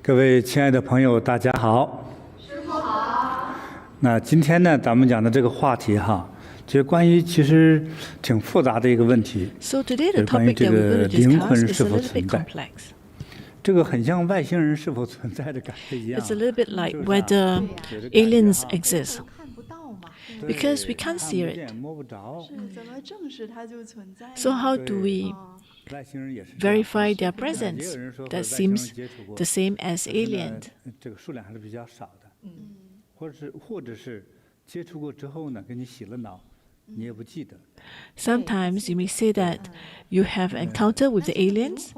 各位亲爱的朋友，大家好。师傅好。那今天呢，咱们讲的这个话题哈，就是关于其实挺复杂的一个问题， So today 就 the 是关于 topic 这 that we're 个 going to 灵 discuss 魂 is 是 a 否 little 存 bit 在。 complex. 这个很像外星人是否存在的感觉一样。 It's a little bit like 是不是啊？ whether 有这感觉 aliens 哈。 exist 看不到嘛， because we 对， can't 看 see 不 it. 见摸不着。是怎么证实它就存在呢？ So how do 对， we 外星人也是这样。 verify their 也有 presence 人说和 that 外星人 seems 接触过， the same as 可是 alien? 呢，这个数量还是比较少的。或者是接触过之后呢，给你洗了脑，你也不记得。 Sometimes you may say that you have encountered with the aliens,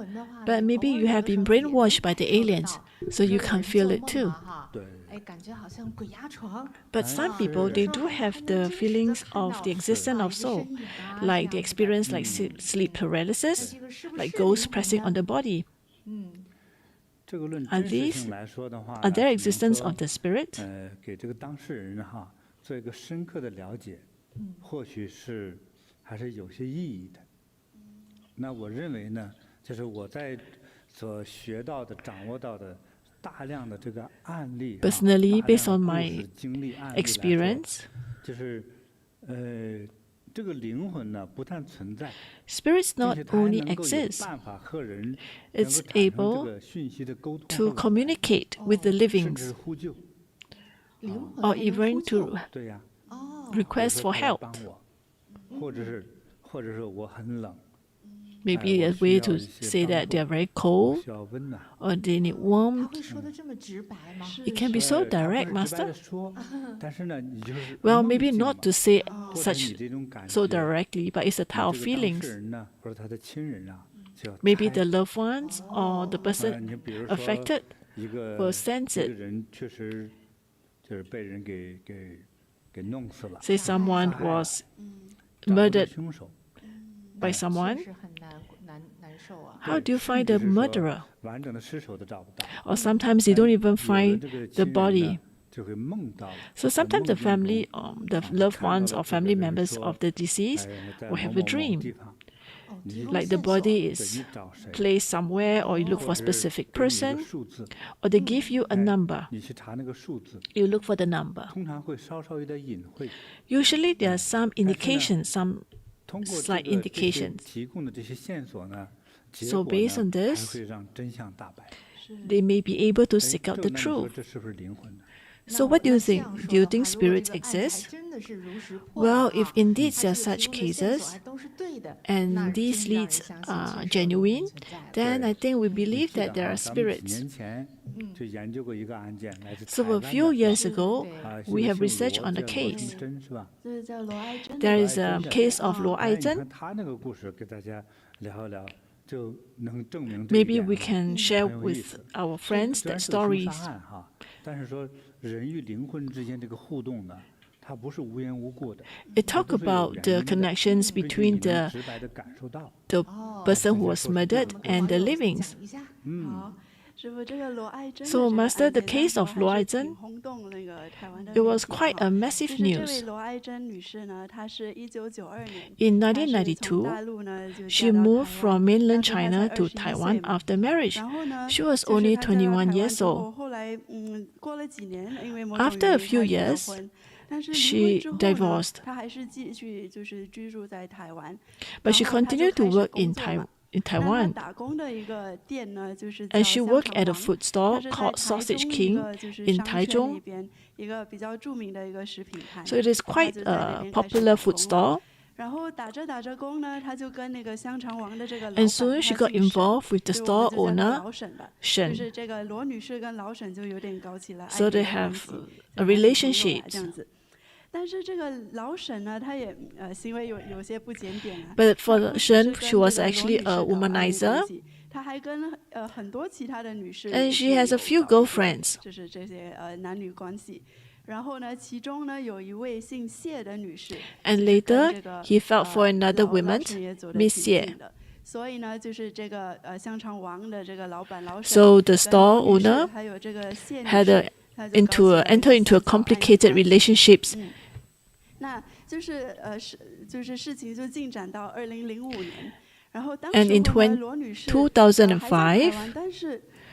but maybe you have been brainwashed by the aliens, so you can't feel it too. 对。 哎，感觉好像鬼压床。 But some people, they do have the feelings of the existence of soul, like they experience like sleep paralysis, like ghosts pressing on the body. 这个论 Are 真实 these 性来说的话呢， Are there 只能 existence 说 of the spirit? 给这个当事人哈做一个深刻的了解，或许是还是有些意义的。那我认为呢，就是我在所学到的、掌握到的大量的这个案例哈， Personally, 大量 based 的 on 故 my 事经历案例来说， experience, 就是这个灵魂呢不但存在， spirits 并 not 且它还 only 能够有 exist 办法和人 It's 能够产生这 able 个讯息的沟通 to 和 communicate with the 甚至 livings 是呼救。灵魂 or 还能 even 呼救 to 对呀。 哦， request 比如 for 说他来 help. 帮我，或者是我很冷， Maybe a 我 way 需 to 要一些 say 帮 that they are 助， very 我 cold 需要温暖。 or they need 他 warmth. 会说的这么直白吗？ It can be so 他不 direct, 是直白 Master. 地说，但是呢，你就是 Well, 梦 maybe 境 not 嘛 to say 或者你 such 这种感 so 觉， directly, but it's a 你 type of 这个当事 feelings. 人呢，或者他的亲人啊，就要 Maybe 猜 the loved ones or the person 你比如说 affected 一个 will sense 一个 it. 人确实就是被人给弄死了， Say someone 杀害了 was 找不到 murdered 凶手， by someone. 确实很难受啊。 How do you 甚 find 至 the 是说 murderer? 完整的尸首都找不到。 Or sometimes you don't even 有的 find 这个 the 亲人 body. 呢就会梦到了， So 在 sometimes the 梦境中 family, the loved 看到 ones 了 or 这个 family 人 members 说 of the deceased 在 will 某 have 某 a 某 dream, 地方，哦，你提供 like the 线索 body 对 is 你找谁， placed somewhere, or you look 或 for a 者是 specific 给你一个 person, 数字， or they give you a 哎 number. 你去查那个数字， You look for the number. 通常会稍稍有点隐晦。 Usually there are some indications, some 通过 slight 这些 indications. 提供的这些线索呢，结 So 果 based 呢 on 还 this, 会让真相大白。 they may be able to 哎， seek out 这 the 那你说 truth. 这是不是灵魂呢？ So what do you 那这 think? 样 Do 说 you 的 think 话，如果 spirits 这个案子还 exist? 真的是如实破 Well, 了 if 哈 indeed 它 there are 这个 such 提供的线索 cases, 还都是对的， and 那 these 真让人 leads 相信 are 是有灵魂 genuine, 存在的。 then I think we 你 believe 记得 that there 哈 are 咱们几 spirits. 年前就研究过一个案件，来自 So 台 a 湾 few 的 years 是 ago, 对，啊， we 是 have 个 researched 姓 on 罗 the 叫罗玉 case. 珍是吧？这是叫罗爱珍 There 的 is a 罗爱珍的 case of 罗哎，爱你珍. 看他那个故事，给大家聊一聊，就能证明这一 Maybe 点 we 哈 can share 很有意 with 思。 our 虽 friends 虽然 that 是个凶 stories. 杀案哈，但是说人与灵魂之间这个互动呢，它不是无缘无故的， It 它 talk 都是有 about 原 the 因的， connections 并且 between 你能 the 直白的感受到。 the 哦， person who 直接 was 说是这 murdered 样的。 and the 网友 livings. 讲一下。好，师傅，这个罗爱珍的 So, 这个 Master, 案 the 件 case 当 of 时 罗爱还是挺珍轰动那个台湾的 It 媒 was 体 quite 哈 a 就 massive 是这位 news. 罗爱珍女士呢，她是1992年 In 她是从 1992, 大陆呢就 she 嫁到 moved 台 from 湾， mainland 当时她 China 才 to 21 岁 Taiwan 嘛。 after marriage. 然后呢， She was 就是 only 她嫁到 21台湾 years 之后， old. 后来过了几年，因为某种 After 原 a 因 few 她离了 years, 婚。但是离 she 婚之后呢， divorced. 她还是继续就是居住在台湾， But she 然后她就 continued to 开始 work 工 in 作嘛。 In 那她 Taiwan, 打工的一个店呢，就是叫 and she 香 worked 肠 at a 王， food 它 store 是在 called 台 Sausage 中一 King 个就是 in 商圈那 Taichung. 边一个比较著名的一个食品摊， So it is 她 quite 就在那 a 边开始 popular 打 food 工了。 store. 然后打着工呢，她就跟那个香肠王的这个老 And 板， soon 他 she got 姓沈， involved with the 所以我 store 们就叫他 owner, 老沈吧。就 Shen. 是这个罗女士跟老沈就有点搞起了暧 So 昧 they 的关 have 系， a 就男女朋友啊 relationships. 这样子。但是这个老沈呢，他也行为有些不检点啊。 But 他 for 不只是 Shen, 跟 she 这 was 个罗 actually 女 a 士搞暧昧 womanizer, 关系，他还跟很多其他的女士 and 就 she has a 有 few 搞一些 girlfriends. 就是这些男女关系。然后呢，其中呢有一位姓谢的女士， And 就是跟 later, 这个 he felt for another 老 woman, 沈也走得 Miss 挺 Ye. 近的。所以呢，就是这个香肠王的这个老板老沈 So the 跟 store 罗女士 owner 还有这个谢女 had 士 a 他就搞起了 enter into a 小小暧昧 complicated 关系 relationships. 那就是事情就进展到2005年，然后当 And 时 in 候呢，罗女士还在台湾，但是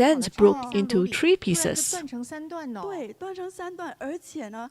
scent broke into 3 pieces. 断成3段哦。对，断成3段，而且呢，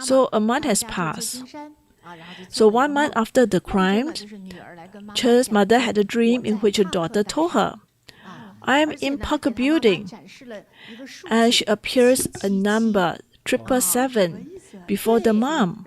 So a month has passed. So 1 month after the crime, Cher's mother had a dream in which her daughter told her, "I am in Parker Building," and she appears a number 777 before the mom.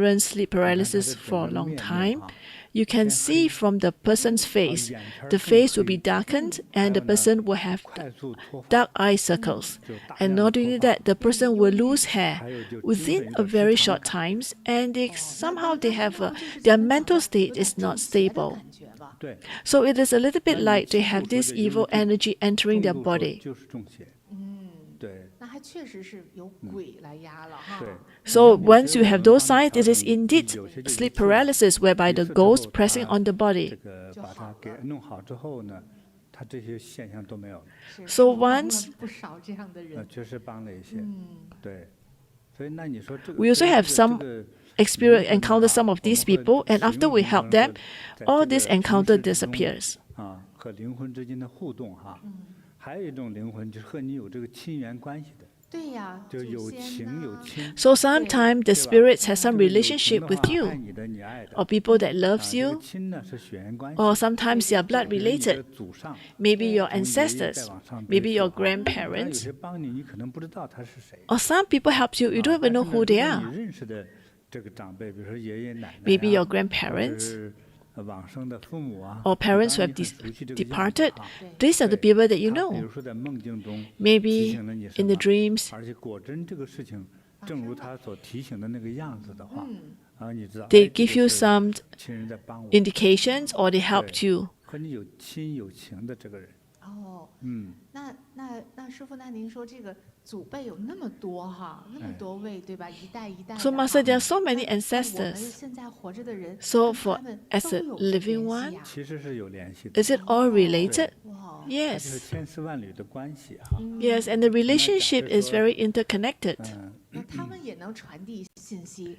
experience sleep paralysis for a long time, you can see from the person's face, the face will be darkened and the person will have dark eye circles. And not only that, the person will lose hair within a very short times, and somehow their mental state is not stable. So it is a little bit like they have this evil energy entering their body. So once you have those signs, it is indeed sleep paralysis, whereby the ghost pressing on the body. 他这些现象都没有了。是 So 我帮了 once 不少这样的人，确实帮了一些。对，所以那你说这个 we also have some experience encounter some of these people, and after we help them, all this encounter disappears. 啊，和灵魂之间的互动哈，还有一种灵魂就是和你有这个亲缘关系的，对呀，就有祖先情有呐亲。 So sometimes the spirits have some 这个有情 relationship 的 with 话爱 you, 你的你爱的 or people that 啊 loves 这个 you, 亲呢是血缘关系 or sometimes they are blood 比如你的 related. 祖上 Maybe your 从爷爷再 ancestors, 往上追 maybe 溯 your 哈当然有 grandparents, 些帮你，你可能不知道他是谁。 or some people help you, you don't 但 even know 是呢 who they 如果 are. 你认识的这个长辈，比如说爷爷奶奶 Maybe 啊 your 或者 grandparents 是往生的父母啊 or 当然 parents who 你 have 很熟悉这个样子 departed. 哈 These are the 对 people that you 他比 know. 如说在梦境中提 Maybe 醒了你什 in the 么， dreams, 而且果真这个事情正如他所提醒的那个样子的话，啊，你知道 they 哎这 give 个 you 是 some 亲人在帮我， indications or they helped 对 you. 和你有亲有情的这个人，哦，嗯，那师傅，那您说这个祖辈有那么多哈，那么哎多位对吧？一代一代的 So 哈 Master, there are so many 那我们 ancestors. 现在活着的人， So 跟 for 他们 as 都 a 有 living 联 one, 系呀其实是有联系的， is it all related? 哇，它就是 Yes. 千丝万缕的关系哈， Yes, and the relationship is very interconnected. 嗯，那他们也能传递信息，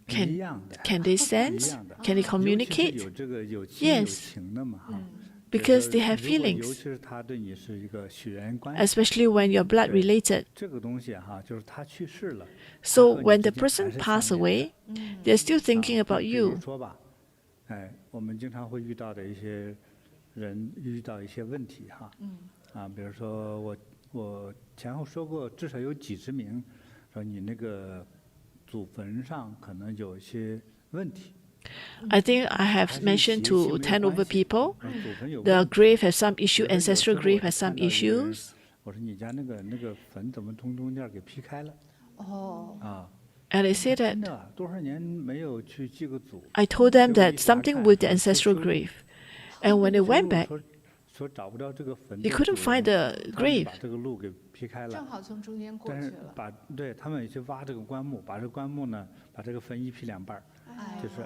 一样的， Can they 一 sense? 样的， Can they 尤其是 communicate? 有这个有亲有 Yes 情的嘛哈。 Because they have 如果尤 feelings, 其是他对你是一个血缘关系， especially when you're blood related. 这个东西哈，就是他去世了， So 他和你 when the 之间 person 还是 pass 相连 away, they're still 的 thinking 啊 about 比如 you. 说吧，哎，我们经常会遇到的一些人遇到一些问题哈，啊，比如说我前后说过，至少有几十名，说你那个祖坟上可能有一些问题， I think I 还 have 是 mentioned 邪 to 气没有 10 over 关系 people. 祖坟有 The 问题。 grave has some issue, 有时候 ancestral 我 grave 就 has some 看到有人 issues. 我说你家那个坟怎么从中间给劈开了哦，啊？ And they say 真 that 的啊多少年没有去祭个祖， I told them 结果 that 一查 something 看 with the 说 ancestral 修路 grave. And when they 修 went 路 back, 说找不着这个坟 they 的 couldn't 主 find 人 the 他们 grave. 把这个路给劈开了，正好从中间过但是去了，对他们也去挖这个棺木，把这个棺木呢，把这个坟一劈两半儿，哎就是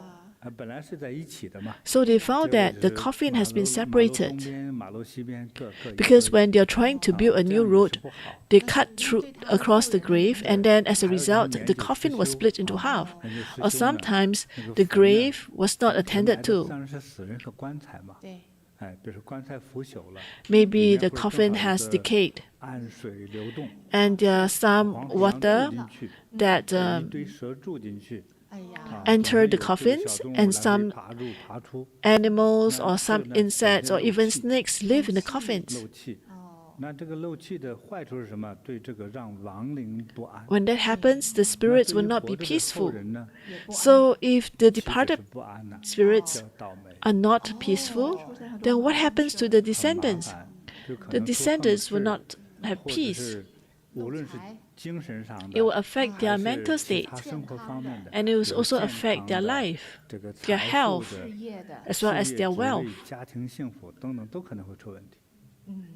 本来是在一起的嘛。 So they found 结果 that 就 the 是 coffin 马 has been 路马路东 separated 边、马路西边各一 because 个 when they're trying to build a 这 new 样也 road, 是不好。 they cut through across the grave, and then as a result, the coffin was split into half. 那就失 Or 修呢 sometimes 那个 the 坟呢 grave was not 原 attended 来的 to. 当然是死人和棺材嘛，对，哎，比如说棺材腐朽了， Maybe 里 the 面会正 coffin 好有 has 个 decayed, 暗水流动， and there are some 黄鼠狼住 water 进去， that 有一堆蛇住进去，哎呀啊， enter 总 the 会有这个 coffins 小动物 and 来回 some 爬入爬出， animals 那 or 这 some 个呢本 insects 身 or 漏 even 气 snakes live in the 漏气 coffins. 漏气。哦，那这个漏气的坏处是什么？对这个让亡灵不安。 When that happens, the 那 spirits 对 will 于 not 活 be 着的后 peaceful. 人呢，也不安 So if the 其实 departed 是不安呐， spirits 叫倒霉。 are not peaceful, then what happens to the 很麻 descendants? 烦就可 The 能出横 descendants will 事 not have 或者 peace. 是无论是漏财精神上 It 的 will，affect 还 their 是 mental 其 state, 他生活方面的， and it will 有 also 健 affect 康 their 的 life, 这个 their 财富 health, 事的、业的， as well as 事 their 业、职 wealth. 位、家庭幸福等等都可能会出问题。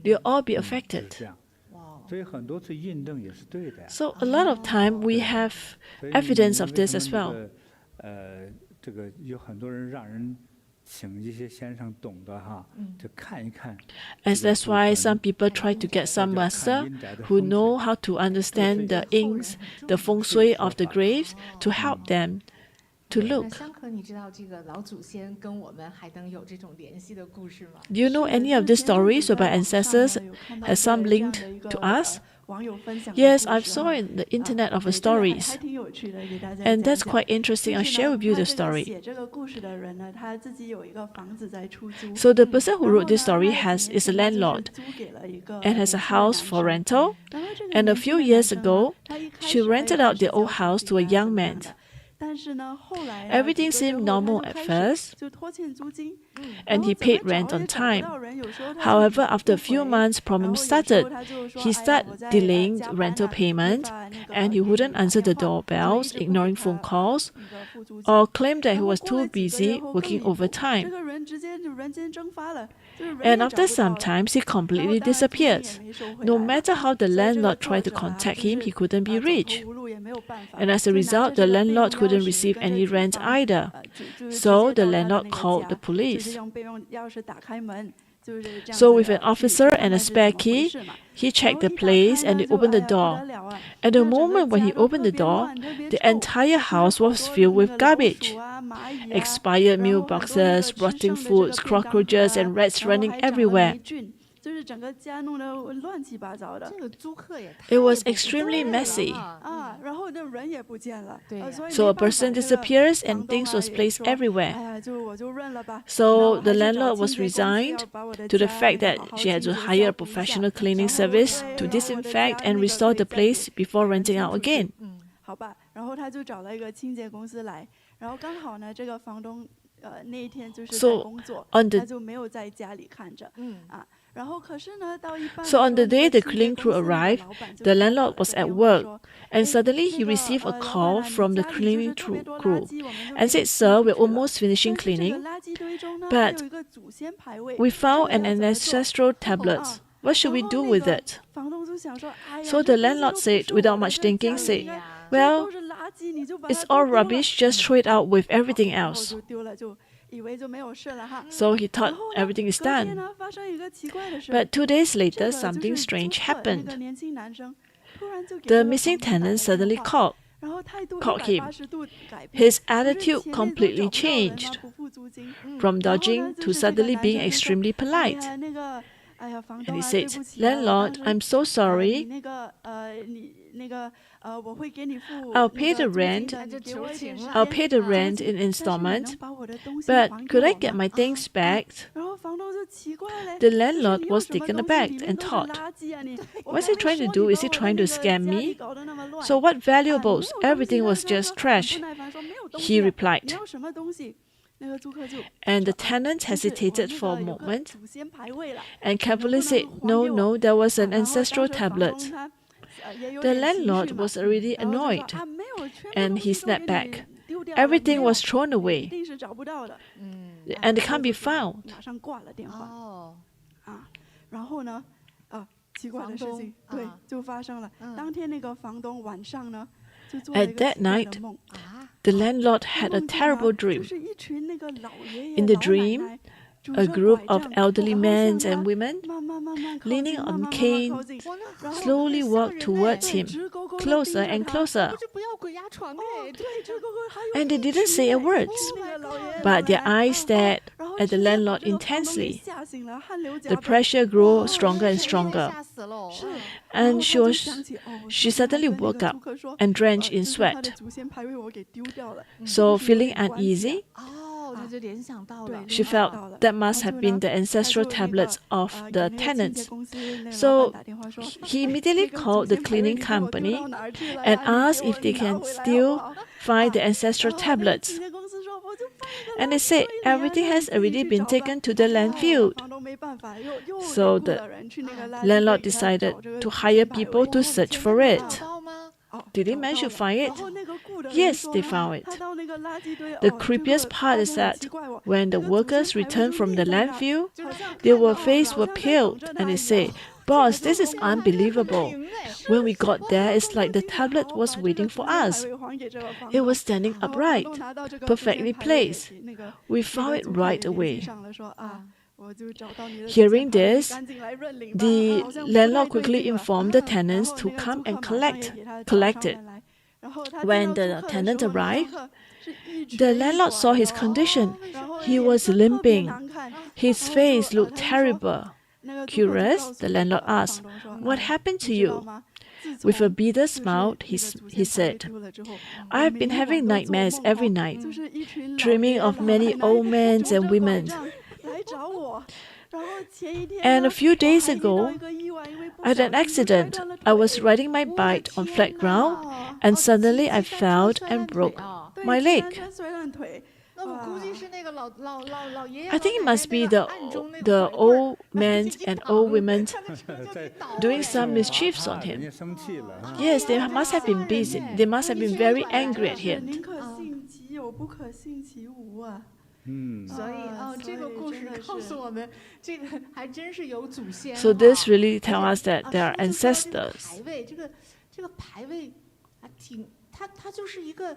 They'll all be 就是 affected. 这样，哇哦，所以很多次印证也是对的呀。 So a lot of time we have 所以 evidence 你 of 为 this 什 as 么 well. 那个这个有很多人让人请一些先生懂得哈，就看一看。 And that's why some people try to get some master who know how to understand the inks, the feng shui of the graves to help them to 那 look. 香可，你知道这个老祖先跟我们还能有这种联系的故事吗？ Do you know any of these stories whereby ancestors has some linked to us? Yes, I've saw in the internet of the stories. And that's quite interesting. I'll share with you the story. So the person who wrote this story is a landlord and has a house for rental. And a few years ago, she rented out the old house to a young man. Everything seemed normal at first, and he paid rent on time. However, after a few months, problems started. He started delaying rental payment, and he wouldn't answer the doorbells, ignoring phone calls, or claimed that he was too busy working overtime. And after some time, he completely disappeared. No matter how the landlord tried to contact him, he couldn't be reached. And as a result, the landlord couldn't receive any rent either. So the landlord called the police. So with an officer and a spare key, he checked the place and he opened the door. At the moment when he opened the door, the entire house was filled with garbage. Expired meal boxes, rotting foods, cockroaches and rats running everywhere. It was extremely messy. So a person disappears and things was placed everywhere. So the landlord was resigned to the fact that she had to hire a professional cleaning service to disinfect and restore the place before renting out again. 好吧，然后他就找了一个清洁公司来，然后刚好呢，这个房东那一天就是在工作，他就没有在家里看着，So on the day the cleaning crew arrived, the landlord was at work, and suddenly he received a call from the cleaning crew and said, "Sir, we're almost finishing cleaning, but we found an ancestral tablet. What should we do with it?" So the landlord said, without much thinking, said, "Well, it's all rubbish, just throw it out with everything else." So he thought everything is done. But 2 days later, something strange happened. The missing tenant suddenly called him. His attitude completely changed, from dodging to suddenly being extremely polite. And he said, "Landlord, I'm so sorry. I'll pay the rent in installment, but could I get my things back?" The landlord was taken aback and thought, "What's he trying to do? Is he trying to scam me? So what valuables? Everything was just trash," he replied. And the tenant hesitated for a moment and carefully said, No, there was an ancestral tablet." The landlord was already annoyed, and he snapped back. Everything was thrown away, and it can't be found. 然后呢，奇怪的事情，对，就发生了。当天那个房东晚上呢，就做了一 At 个 that 奇怪的 night, 梦。the landlord had a terrible dream. In the dream, a group of elderly men and women, leaning on canes, slowly walked towards him, closer and closer. And they didn't say a word, but their eyes stared at the landlord intensely. The pressure grew stronger and stronger, and she suddenly woke up and drenched in sweat. So feeling uneasy, she felt that must have been the ancestral tablets of the tenants. So he immediately called the cleaning company and asked if they can still find the ancestral tablets. And they said everything has already been taken to the landfill. So the landlord decided to hire people to search for it. Did they manage to find it? Yes, they found it. The creepiest part is that when the workers returned from the landfill, their faces were peeled and they said, "Boss, this is unbelievable. When we got there, it's like the tablet was waiting for us. It was standing upright, perfectly placed. We found it right away." Hearing this, the landlord quickly informed the tenants to come and collect it. When the tenant arrived, the landlord saw his condition. He was limping. His face looked terrible. Curious, the landlord asked, "What happened to you?" With a bitter smile, he said, "I have been having nightmares every night, dreaming of many old men and women. And a few days ago, I had an accident. I was riding my bike on flat ground, and suddenly I fell and broke my leg." I think it must be the old men and old women doing some mischiefs on him. Yes, they must have been busy. They must have been very angry at him. 所以这个故事告诉我们，这个还真是有祖先。So this really tells us that there are ancestors. 牌位，这个牌位，它就是一个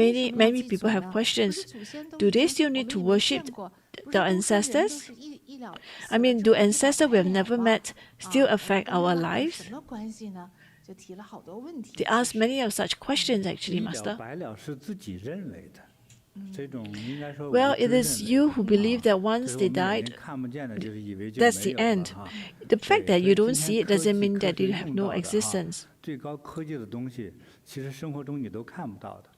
many people have questions. Do they still need to worship the ancestors? I mean, do ancestors we have never met still affect our lives? 什么关系呢？就提了好多问题。 They ask many of such questions, actually, 一了 Master. 百了是自己认为的，这种应该说 Well, 无知 it is 认 you 为 who 的 believe that 啊 once 就是 they 我们眼 died, 睛看不见的，就是以为就 that's 没 the 有了 end. 哈。 The fact 对， that 所 you 以 don't 今 see 天 it 科 doesn't 技 mean 科 that 学 you have 用 no 到的哈 existence. 最高科技的东西，其实生活中你都看不到的。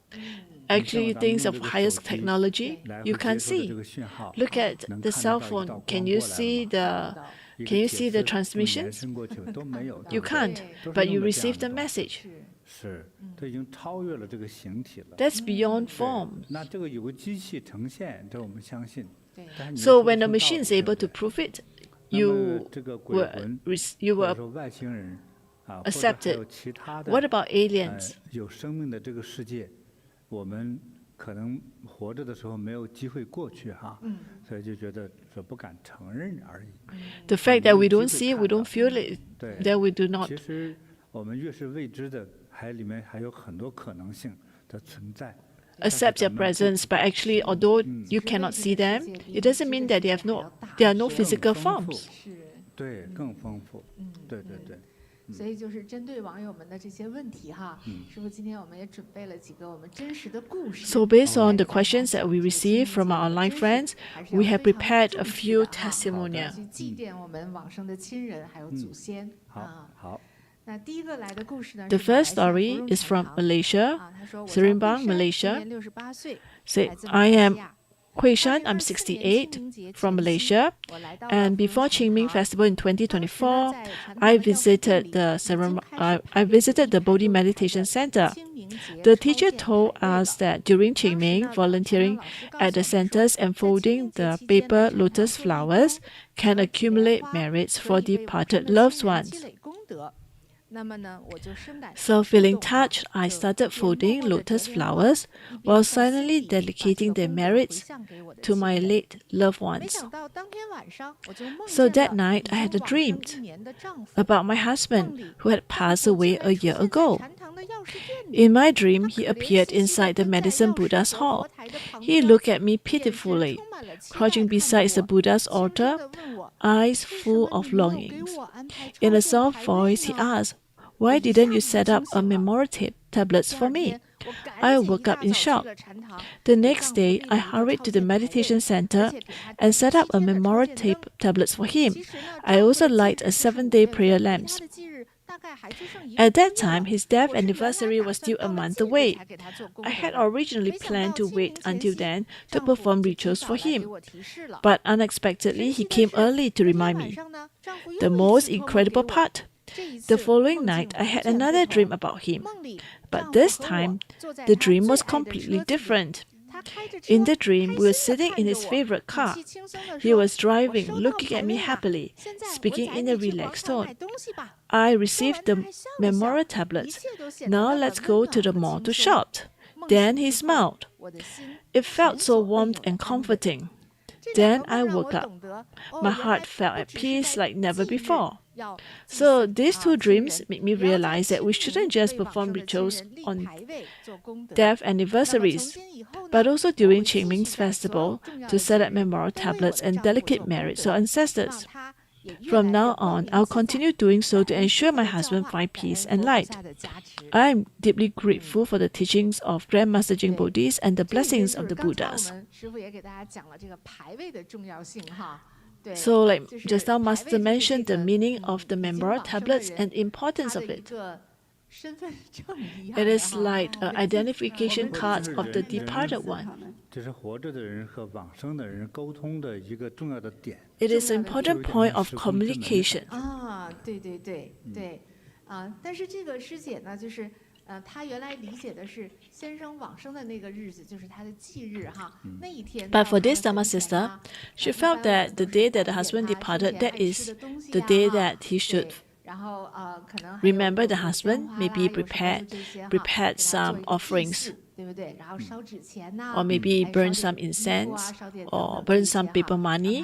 Actually, 咱们 things 用 of 这个 highest 手机 technology 来 you 回 can't 接收的 see. 这个讯号， Look at 能 the 看 cell 得到一 phone. 道 Can 光 you 过来了 see 吗？ the 一个 can you 铁 see the 丝能延 transmissions? 伸过去的都没有，对 You 不对 can't, 都是 but 用 you 的这样 receive 的 the 东西 message. 是，这已经超越了这个形体了。 That's beyond 对 form. 那这个有个机器呈现，这我们相信。对。但是你又 So 说不 when a 出道 machine 理 is 对 able 不 to 对 prove it, 那么 you 这个鬼 will 魂， you 或者 will 说外星人啊，或者 accept 还有 it. 其他的 What about aliens? 有生命的这个世界，我们可能活着的时候没有机会过去哈，所以就觉得说不敢承认而已。 The fact that we 没有 don't 机 see 会 it, we 看 don't 到 feel it, 对， that we do not. 其实我们越是未知的，里面还有很多可能性的存在。 Accept their presence, but actually, although you cannot see them, it doesn't mean that they are no 更 physical 丰富 forms. 是。对，更丰富。对对对。所以就是针对网友们的这些问题哈，师傅今天我们也准备了几个我们真实的故事。 So based on the questions that we receive from our online friends, we have prepared a few testimonials. 去祭奠我们往生的亲人还有祖先啊。好。那第一个来的故事呢 The 是马来 first 西亚芙 story 蓉 is 禅 from 堂 Malaysia. 啊，他说我叫 Serimbang, 慧珊 Malaysia. 今年68岁， Say, 来自马 I 来 am 西亚。 Hui Shan, I'm 68, from Malaysia. And before Qingming Festival in 2024, I visited the Bodhi Meditation Center. The teacher told us that during Qingming, volunteering at the centers and folding the paper lotus flowers can accumulate merits for departed loved ones. So feeling touched, I started folding lotus flowers while silently dedicating their merits to my late loved ones. So that night, I had a dream about my husband who had passed away a year ago. In my dream, he appeared inside the medicine Buddha's hall. He looked at me pitifully, crouching beside the Buddha's altar, eyes full of longings. In a soft voice, he asked, "Why didn't you set up a memory tablets for me?" I woke up in shock. The next day, I hurried to the meditation center and set up a memory tablets for him. I also light a 7-day prayer lamps. At that time, his death anniversary was still a month away. I had originally planned to wait until then to perform rituals for him, but unexpectedly he came early to remind me. The most incredible part: the following night, I had another dream about him, but this time, the dream was completely different. In the dream, we were sitting in his favorite car. He was driving, looking at me happily, speaking in a relaxed tone. I received the memory tablets. Now let's go to the mall to shop. Then he smiled. It felt so warm and comforting. Then I woke up. My heart felt at peace like never before. So these two dreams made me realize that we shouldn't just perform rituals on death anniversaries, but also during Qingming's festival to set up memorial tablets and delicate merits of ancestors. From now on, I'll continue doing so to ensure my husband finds peace and light. I am deeply grateful for the teachings of Grandmaster Jing Bodhis and the blessings of the Buddhas. So, like just now, Master mentioned the meaning of the memorial tablets and the importance of it. It is like an identification card of the departed one. It is an important point of communication. 他原来理解的是先生往生的那个日子，就是他的忌日哈，那一天。But for this Dharma sister, she felt that the day that the husband departed, that is the day that he should remember the husband, maybe prepared some offerings, or maybe burn some incense, or burn some paper money,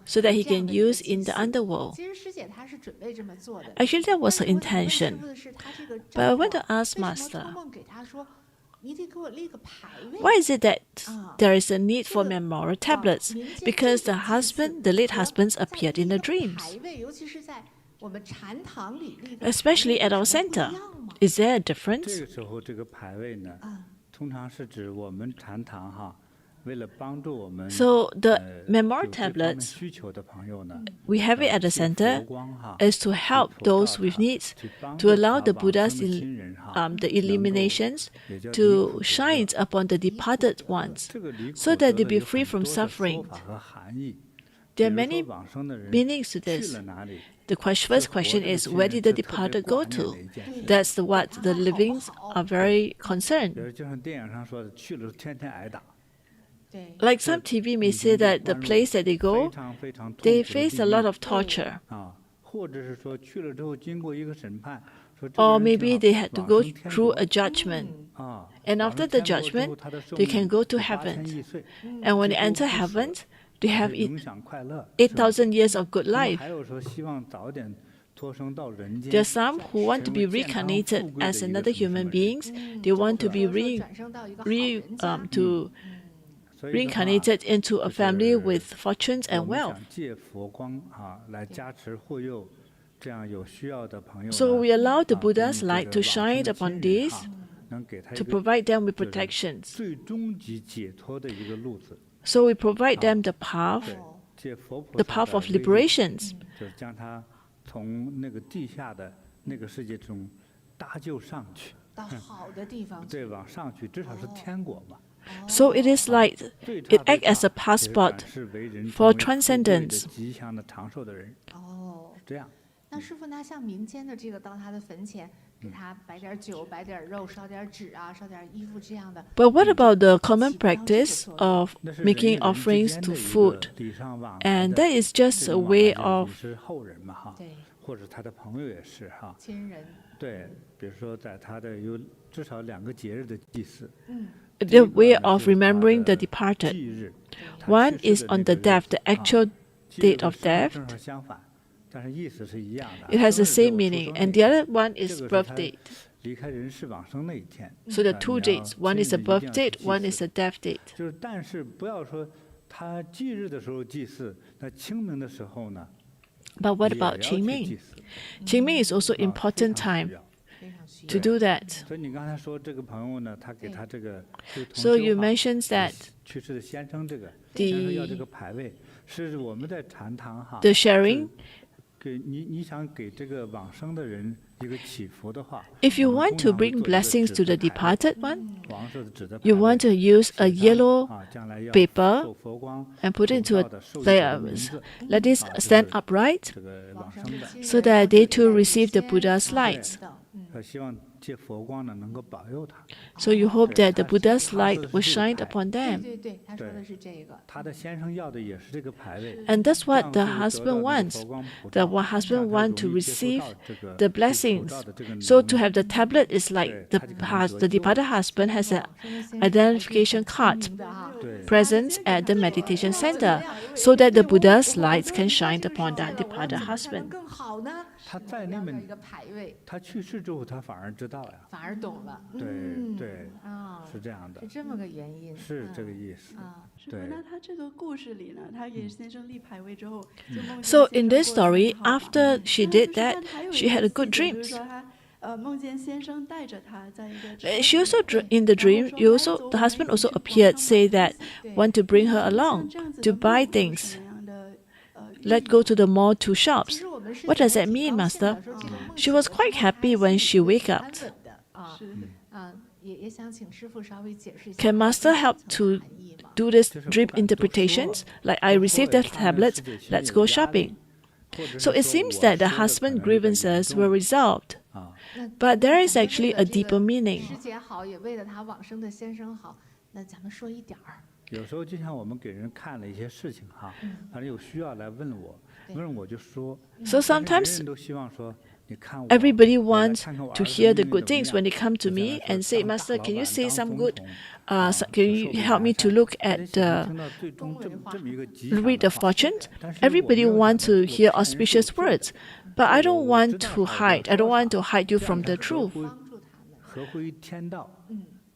so that he can use in the underworld. Actually, that was her intention. But I want to ask Master, Why is it that there is a need for memorial tablets? Because the late husbands appeared in the dreams, especially at our center. Is there a 这 difference? 个时候这个牌位呢，通常是指我们禅堂哈，为了帮助我们 So the 有 memorial 这方面 tablets 需求的朋友呢， we have it at the 借佛 center 光哈， is to help 去佛 those 道 with 场 needs 去帮 to 助 allow 他 the 往 Buddha's 生的亲人哈， the 能够 illuminations 也叫离 to 苦得 shine 乐 upon the departed ones, 这个离苦 so 得 that they 乐 be 有 free 很 from 多的说 suffering. 法和含义。 There are 比如说 many 往生的人 meanings to 去 this. 了哪里？ The first question is, where did the departed go to? That's what the livings are very 比 concerned. 如就像电影上说的，去了天天挨打， Like some TV may say that the place that they 非 go, 常非常痛 they 苦的 face 地 a lot 狱 of torture. 啊，或者是说去了之后经过一个审判，说这个 Or 人 maybe 挺 they 好 had to 往 go 生天 through 国 a judgment. 啊， And 往 after 生 the 天国之后 judgment, 他的寿 they can 命 go to 有 heaven. 8000亿岁 And when they 最后 enter 不死 heaven, they 还 have 是永享快乐。是吧 8,000 years of good 那么 life. 还有说希望早点脱生到人间 There are，some who want to 成 be 为健康富 reincarnated 贵的 as 一个 another 什么 human 人。 beings. They want to be to 所以的话 reincarnated into a 就 family 是 with fortunes 我 and 们 wealth. 想借佛光啊来加持护佑这样有需要的朋友呢。 So we allow the 啊给你 Buddha's 这 light 个 to 往生 shine 的 upon 亲人 these 哈能给他一 to 个 provide them with 就是 protections. 最终极解脱的一个路子。 So we provide them the path, 对，借佛菩 the 萨 path 的 of 威力 liberations. 就是将他从那个地下的那个世界中搭救上去，对，往上去，至少是天国嘛。 So it is like 最 it 差 acts as a 最差也是 passport 转世为人 for 成为富贵的 transcendence. 吉祥的长寿的人，是这样。那师傅，那像民间的这个，到他的坟前，给他摆点酒、摆点肉、烧点纸啊、烧点衣服这样的。 But what about the common practice of 那是人与 making 人之 offerings 间 to 的一个 food? 礼尚往来 And 的 that is 这 just a 种往 way 来就是 of 你是后人嘛哈，对，或者他的朋友也是哈，亲人。对，比如说在他的有至少2个节日的祭祀， the way of remembering the departed. 忌日，他 One 去 is 世的 on 那 the 个日 death, 子 the 啊 actual 忌日 date 和 of 生日 death. 正好相反，但是意思是一样的。 It has the 生日 same 只有出 meaning. 生 And 那 the 一 other 天 one 这 is 个是 birth 他 date. 离开人世往生那一天。 So the 啊 two 你要 dates, one 亲 is a 自一定要 birth 去 date, 祭 one 祀 is a death date. 就是，但是不要说他忌日的时候祭祀，那清明的时候呢， But what 也 about 要去 Qingming? 祭祀 Qingming is also 啊非 important 常需 time 要 非常需 to 要。 do that. 所以你刚才说这个朋友呢，他给他这个就同 So 修 you 哈 mentioned 给 that 去世的先生这个 the- 先生要这个牌位，是我们在禅堂哈 The sharing, 是给你想给这个往生的人一个祈福的话， if you 我们 want to 通常会 bring 做一个 blessings 纸 to 的 the 牌位 departed one, 王室的纸的牌 you 位 want to use a 写上 yellow 啊，将来要 paper 受佛光 and put 普 into 照 a 的受益者的名 layers. 字 Let this 啊，就 stand 是 upright 这个往生的， so that they too receive the Buddha's light. 希望借佛光呢能够保佑他。 So you hope 对， that the 他 Buddha's 他 light 说的 will 是这个 shine 牌 upon 对 them. 对对，他说对的是这个。他的先生要的也是这个牌位， And that's 这 what 样 the 就会得到 husband 这个 wants. 佛光普 The 照 one husband 让他 want 容 to 易接受 receive 到这个 the 被普 blessings. 照的这个 So 能 to 力 have the tablet is like the 对，他就能 the 得救。 departed husband has an 往生的先生 identification 还是 card 很聪明的哈。对 presence at the meditation center so that the Buddha's lights can shine upon that departed 才能 husband. 更好呢？他在那么要一个牌位，他去世之后，他反而知道呀。反而懂了。对嗯对，啊，是这样的是，这么个原因。是这个嗯意思。啊。对师傅，那他这个故事里呢，他给先生立牌位之后，就梦见 So 先 in 生 this 过得很 story, 好嘛 after she 那 did 就是 that, 但还有 she 一 had 个 a good 细节 dreams. 就是说他梦见先生带着他在一个车 She 里 also 面 in the 然后 dream, 说 you 来 also 走 the 我们 husband 一 also 起往 appeared, 上 say 爬 that 对 want to bring her 像 along 这样子 to 的 buy 梦有 things. 什么样的Let go to the mall to 其 shops. 实我们是 What 觉 does 得 that 挺 mean, 高兴的 Master? 说这个梦 She 醒 was 的时 quite 候她 happy when 心 she 里是 wake 安 up. 稳的啊。是也想请师傅稍微解释一下 Can 它 Master 深 help 层的 to 含义吗？ do this 就是不 dream 敢多说 interpretations? Like I 多说 received 也 the 怕人 tablets, 师姐心里 let's 有 go 压力 shopping. 或者是 So it 说 seems 我 that the 说的可 husband 能有点严 grievances 重 were resolved. 啊，那 But there 那 is 咱们 actually 为了 a 这 deeper 个 meaning. 师姐好，也为了他往生的先生好，那咱们说一点儿。有时候就像我们给人看了一些事情哈，反正有需要来问我，问我就说。 So 但是人 sometimes 人都希望说，你看我 everybody 我来 wants 看看我 to 儿子 hear the 命运 good 怎么 things 样 when they come to 我将 me 来说 and say, 当大 Master, 老 can you 板 say 当 some 总 good? 统 So 啊 can 受 you 比 help me 完 to 善 look 大 at 家喜欢 the 听到最终这么一个吉 read 祥 the 的话 fortunes? 但是我没 Everybody 有 wants 想到 to 我 hear 看人是 auspicious 有罪的 words, but I 这个 don't 我知 want 道 to 他要 hide. I don't 说 want 啥 to hide you 这样 from 才 the 合 truth. 乎帮助他们。合乎于天道，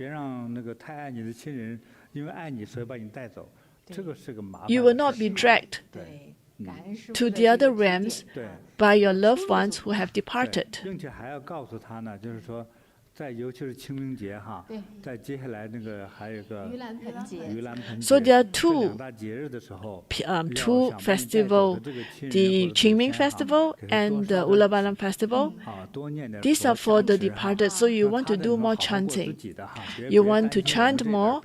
别让那个太爱你的亲人因为爱你所以把你带走，这个是个麻烦。 You will not be dragged 对，感恩师父 to 的 the 这 other 个指点 realms 对。 by your loved ones who have 对 departed. 并且还要告诉他呢，就是说，在尤其是清明节哈，对，在接下来那个还有一个盂兰盆节，盂兰盆节， So there are 这 two 两大节日的时候， two festival, the Qingming Festival and the Ulabalam Festival. 啊，多念点 These are for the departed, so you want to do more chanting. You want to chant more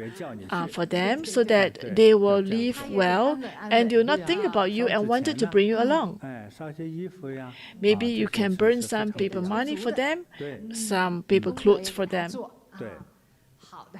for them so that they will live well and they will not think about you and wanted to bring you along. 哎，烧些衣服呀。 Maybe you 这些 can 是 burn 是 some 非常 paper money for them, 对 some paper clothes for them. 合作对好的。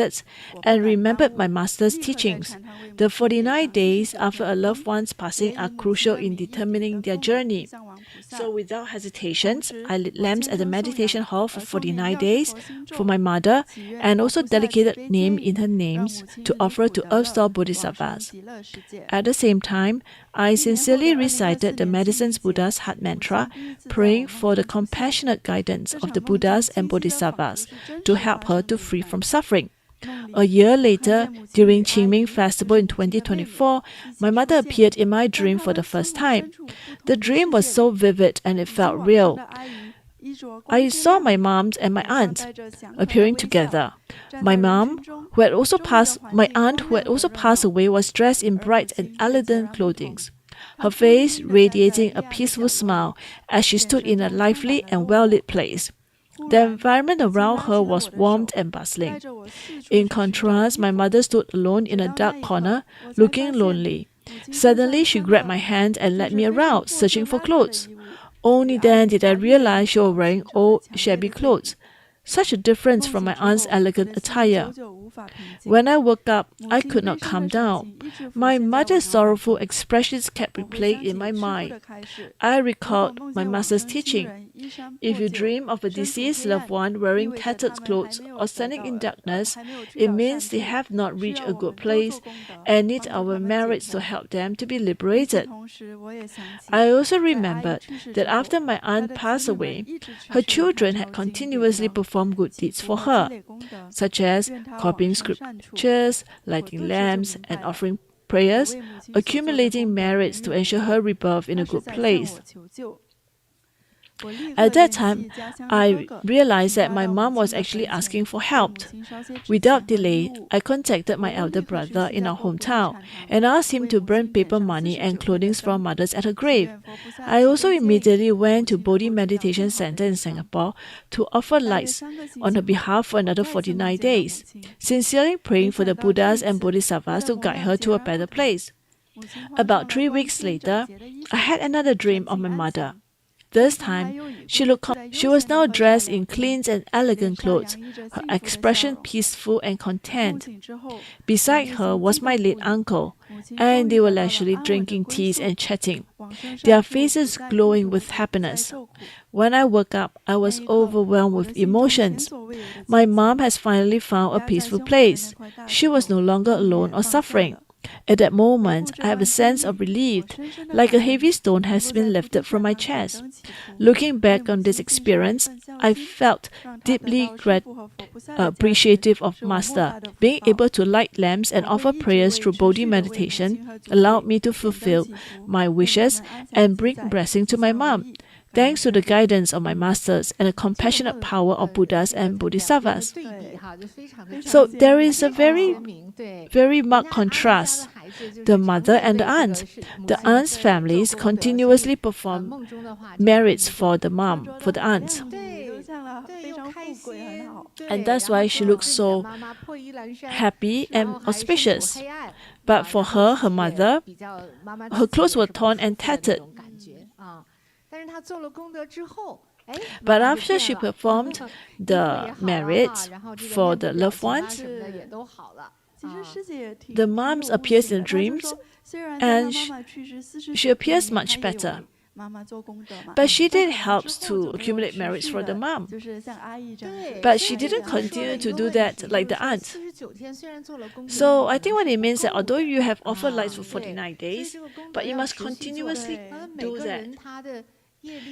visits and remembered my master's teachings. The 49 days after a loved one's passing are crucial in determining their journey. So without hesitations, I lit lamps at the meditation hall for 49 days for my mother and also dedicated name in her names to offer to Earth-Star Bodhisattvas. At the same time, I sincerely recited the Medicine Buddha's heart mantra, praying for the compassionate guidance of the Buddhas and Bodhisattvas to help her to free from suffering. A year later, during Qingming Festival in 2024, my mother appeared in my dream for the first time. The dream was so vivid and it felt real. I saw my mom and my aunt appearing together. My aunt, who had also passed away, was dressed in bright and elegant clothing, her face radiating a peaceful smile as she stood in a lively and well-lit place. The environment around her was warm and bustling. In contrast, my mother stood alone in a dark corner, looking lonely. Suddenly, she grabbed my hand and led me around, searching for clothes. Only then did I realize she was wearing old, shabby clothes. Such a difference from my aunt's elegant attire. When I woke up, I could not calm down. My mother's sorrowful expressions kept replaying in my mind. I recalled my master's teaching. If you dream of a deceased loved one wearing tattered clothes or standing in darkness, it means they have not reached a good place and need our merits to help them to be liberated. I also remembered that after my aunt passed away, her children had continuously performed good deeds for her, such as copying scriptures, lighting lamps, and offering prayers, accumulating merits to ensure her rebirth in a good place. At that time, I realized that my mom was actually asking for help. Without delay, I contacted my elder brother in our hometown and asked him to burn paper money and clothing from mothers at her grave. I also immediately went to Bodhi Meditation Center in Singapore to offer lights on her behalf for another 49 days, sincerely praying for the Buddhas and Bodhisattvas to guide her to a better place. About 3 weeks later, I had another dream of my mother. This time, she was now dressed in clean and elegant clothes, her expression peaceful and content. Beside her was my late uncle, and they were leisurely drinking teas and chatting, their faces glowing with happiness. When I woke up, I was overwhelmed with emotions. My mom has finally found a peaceful place. She was no longer alone or suffering. At that moment, I have a sense of relief, like a heavy stone has been lifted from my chest. Looking back on this experience, I felt deeply appreciative of Master. Being able to light lamps and offer prayers through Bodhi meditation allowed me to fulfill my wishes and bring blessing to my mom, thanks to the guidance of my masters and the compassionate power of Buddhas and Bodhisattvas. So there is a very marked contrast. The mother and the aunt. The aunt's families continuously perform merits for the mom, for the aunt. And that's why she looks so happy and auspicious. But for her, her mother, her clothes were torn and tattered. But after she performed the merits for the loved ones, the mom appears in dreams and she appears much better. But she did help to accumulate merits for the mom. But she didn't continue to do that like the aunt. So I think what it means that although you have offered lights for 49 days, but you must continuously do that.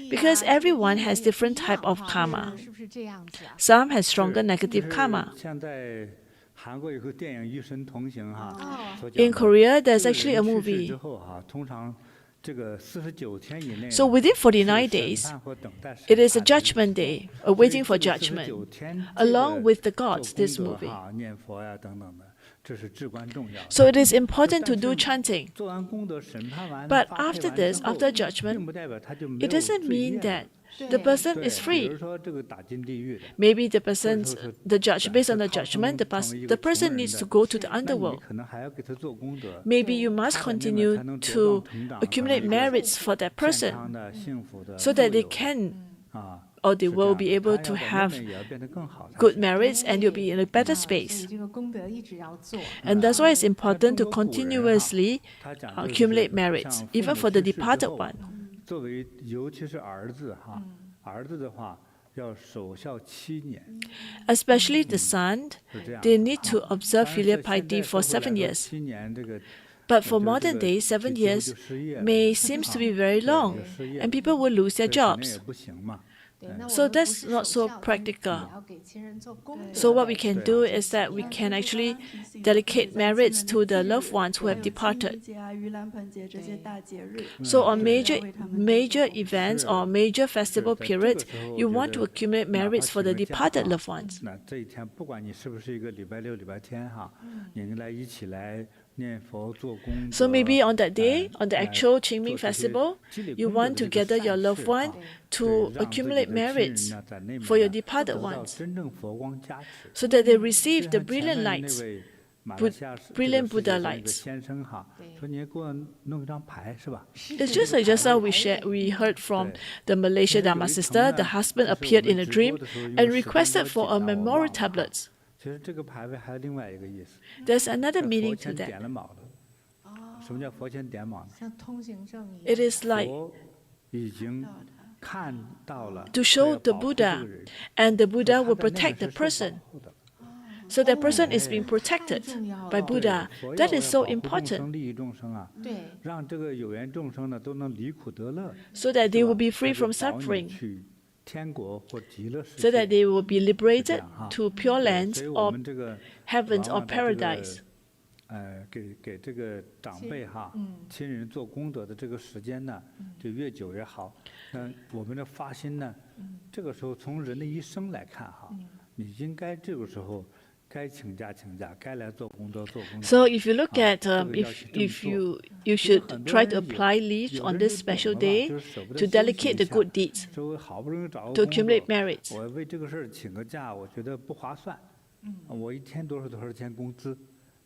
Because everyone has different type of karma. Some has stronger negative karma. In Korea, there's actually a movie. So within 49 days, it is a judgment day, awaiting for judgment, along with the gods, this movie. So it is important to do chanting. But after this, after judgment, it doesn't mean that the person is free. Maybe based on the judgment, the person needs to go to the underworld. Maybe you must continue to accumulate merits for that person so that they can or they will be able to have good merits and you'll be in a better space. And that's why it's important to continuously accumulate merits, even for the departed one. Especially the son, they need to observe filial piety for 7 years. But for modern day, 7 years may seem to be very long, and people will lose their jobs. So that's not so practical. So what we can do is that we can actually dedicate merits to the loved ones who have departed. So on major events or major festival periods, you want to accumulate merits for the departed loved ones. 那这一天，不管你是不是一个礼拜六、礼拜天哈，你们来一起来念佛做功德。 So maybe on that day, on the actual Qingming festival, you want to gather your loved one to accumulate merits for your departed ones, 真正佛光加持。 so that they receive the brilliant lights, 马来西亚是 brilliant 这个世界 Buddha 上一个 lights. 先生哈，说你给我弄一张牌是吧？ It's just like just now we heard from the Malaysia Dharma sister, the husband appeared in a dream and requested for a memorial tablet. 其实这个牌位还有另外一个意思， There's another 佛 meaning to 前 that. 点了卯的。什么叫佛前点卯呢？ 像通行证一样。 It is like 佛已经看到了 to show 要 the 保护这 Buddha, 个人， and the Buddha 他 will 在那个 protect 是 the 受保 person. 护的。 So that person is being protected by Buddha. 佛 That 要 is so 保护众 important, 生利益众生啊，对，让这个有缘众生呢都能离苦得乐， so that they 是 will 吧 be free 他就 from 保你 suffering, 去天国或极乐世 so that 界。 they will be liberated to pure 所 lands 以我 or 们这个 heavens 往 or 往在这个 paradise. 给这个长辈哈，亲人做功德的这个时间呢，就越久越好。那我们的发心呢，这个时候从人的一生来看哈，你应该这个时候该请假请假，该来做功德做功德。 So if you look at 这个要 if 去这么 if 做 you 其实 should 很多 try 人 to 有 apply leaves 有 on 的人 this 就懂 special 了吧 day 就是舍不得 to 休息 dedicate 一 the 下 good deeds, 说我好不容易找个 to 工 accumulate 作， merits. 我为这个事儿请个假，我觉得不划算。我一天多少钱工资？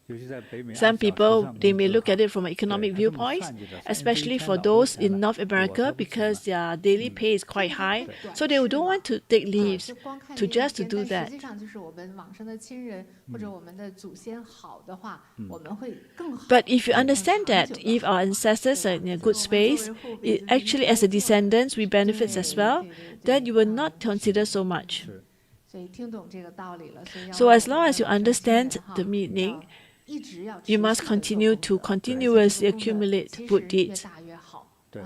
尤其在北美， Some 按小时 people 上 they 工 may 资 look 哈 at it from an economic 对，他这么 viewpoint, 算计的，算计这一 especially 天 for 老多 those 钱 in 了， North 我 America 都不行 because 了。 their daily pay is quite high, so they don't want to take leaves to just to do 但 that. 实际上就是我们往生的亲人或者我们的祖先好的话，我们会更好。 But if you understand that if our ancestors are in a good space, it actually as a descendants we benefits as well, then you will not consider so much. 是，所以听懂这个道理了，所以要 So 让 as 我 long 们 as you 的往生亲人 understand 哈 the meaning, 要一直要 you 持 must 续地做 continue 功 to 德 continuously 这个功德 accumulate 其实 good 越 deeds. 大越好。对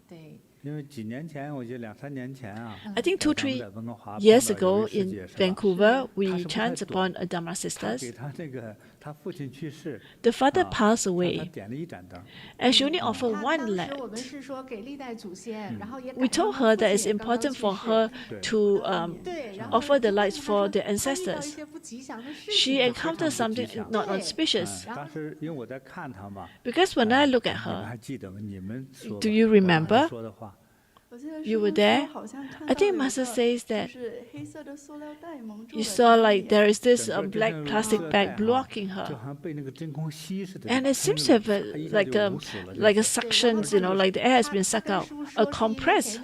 对。因为几年前，我记得2、3年前啊， I think 2-3咱们在温哥华 years 碰到有 ago 位师 in 姐是吧 Vancouver, we 她是不太 chanced 懂 upon a Dharma 他 sisters. 给他那个他父亲去世， The father 啊 passed 他 away, 点了一盏灯， and she only offered 他 one 当时 light. 我们是说给历代祖先，然后也 We 赶上 told 他 her 父 that 亲 it's 也刚刚 important 去 for 世 her 对 to 对，然后 offer the 就问 lights 他 for 说 the 他遇到一 ancestors. 些不吉祥的事 She 情 encountered something not 对 auspicious. 当时因为我在看他嘛， Because when I look at 你们 her, 还记得吗？你们说 Do you 我当时 remember? 说的话， You were there? I think Master says that you saw like there is this 整个 black 就像 plastic 塑料 bag 袋哈 blocking 就 her. 好像被那个真空吸似的。 And it seems to have 他一下 like 就 a 捂死了， like a 就是 suctions, you know, like the air has been sucked out. A compressed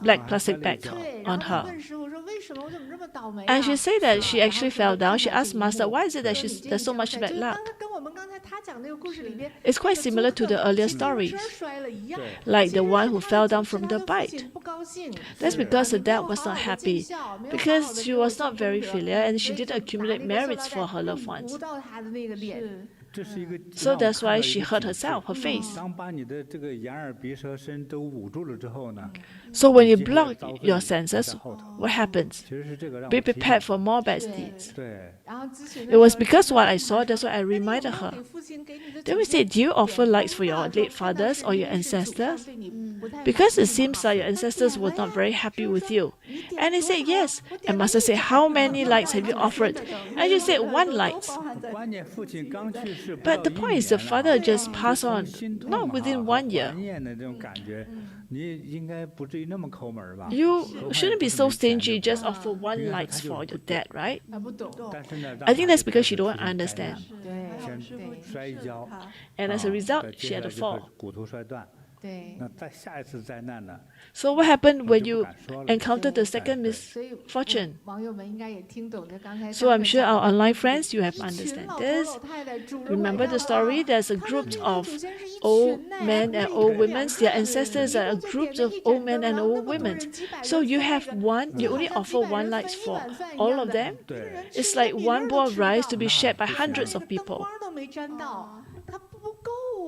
black plastic bag 对，然 on 后他 her. 问师傅说为什么我怎么这么倒霉 And 啊 she said that she 然后 actually 师傅 fell down. 看 She 到这 asked 一 Master, 幕 why is it that 说你 she's 这 there's so 一 much 讲 bad 就是 luck? 刚刚跟我们刚才他讲那个故事里边 It's quite similar to the earlier stories, 车摔了一样 like the 其实 one 是 who 他 fell 的 down 是 from 他 the 的父 bite. 亲不高兴 That's 是 because the 你没有 dad was 好 not 好地尽 happy 孝没有好好 because 地 she 给我 was 做 not 功 very 德 filial and 所 she 以 didn't 就拿 accumulate 那个塑料 merits 袋 for her loved 捂 ones. 到他的那个脸这是一个 So 让我 that's 看 why 到 she 一个 hurt 警示 herself, her face. 当把你的这个眼耳鼻舌身都捂住了之后呢， So when you 接下来 block 遭罪 your 就在 senses, 后头。 what happens? 其实是这个让 Be 我提 prepared 醒 for more bad 对 deeds. 对，然后咨询 It 的 was 时候 because 就 what I 问 saw, 他 that's why I 那你有 reminded 没有 her. 给父亲给你的 Then 祖 we 先 said, do you offer 点 lights for 灯 your 啊 late 说看到 fathers 是 or 因 your 为是祖上 ancestors? 对你不太 Because 高 it 兴 seems like your 那 ancestors 点 were 了 not 呀 very happy 师傅 with 说 you. 你点 And he 多 said, 少 yes. 我点 And 了 Master 一 said, 盏 how 灯 many lights have you 我 offered? 点了 And you said, one light. 关键父亲刚去世不 But 到 the 1 point is the 年了 father 啊 just 就 passed 从 on, 心痛 not 啊 within 和 1 year. 怀念的这种感觉，你应该不至于那么抠门儿吧？ You 抠门儿 shouldn't 不 be 是 so 没钱 stingy 就 just 不 offer one 因为他 lights 就 for 不 your 懂 dad, right? 他不懂但是呢， I think 让 that's 他 because she 就 don't 开始 understand. 对先对摔一跤， And as a 啊 result, 再 she 接下 had 来 a 就会 fall. 骨头摔断。对那再下一次灾难呢？ So what happened 我 when 就 you 不敢说了。 encountered the 哎 second 对 所以 misfortune? 网友们应该也听懂这刚才 So I'm sure our online friends, you have 一群 understand 老头 this. 老太太拄着 Remember 拐 the 杖啊 story? There's a 他说 group 这 of 祖先是一 old 群呢 men 不是 and 一 old 个人 women. 两 Their 个 ancestors 一 are a 共就 group 点了 of 一 old 盏 men 灯 and 然后那 old 么多 women. 人几百 So 人 you 分 have 那个 one, you 就好 only 像几 offer 百 one 人 lights 分一 for 碗饭一 all 样 of 的 them. 这个人 It's 吃一个 like 米粒 one 儿都 bowl of 吃不 rice 到 to be 那 shared by 不行 hundreds 那 of 个灯 people. 光都没沾到他不够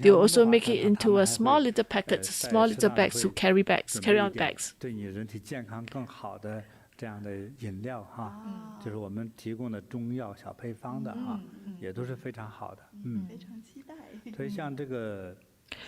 They will also make it into a small little packets, small little bags to carry on bags. 对你人体健康更好的这样的饮料哈，就是我们提供的中药小配方的哈，也都是非常好的。非常期待。所以像这个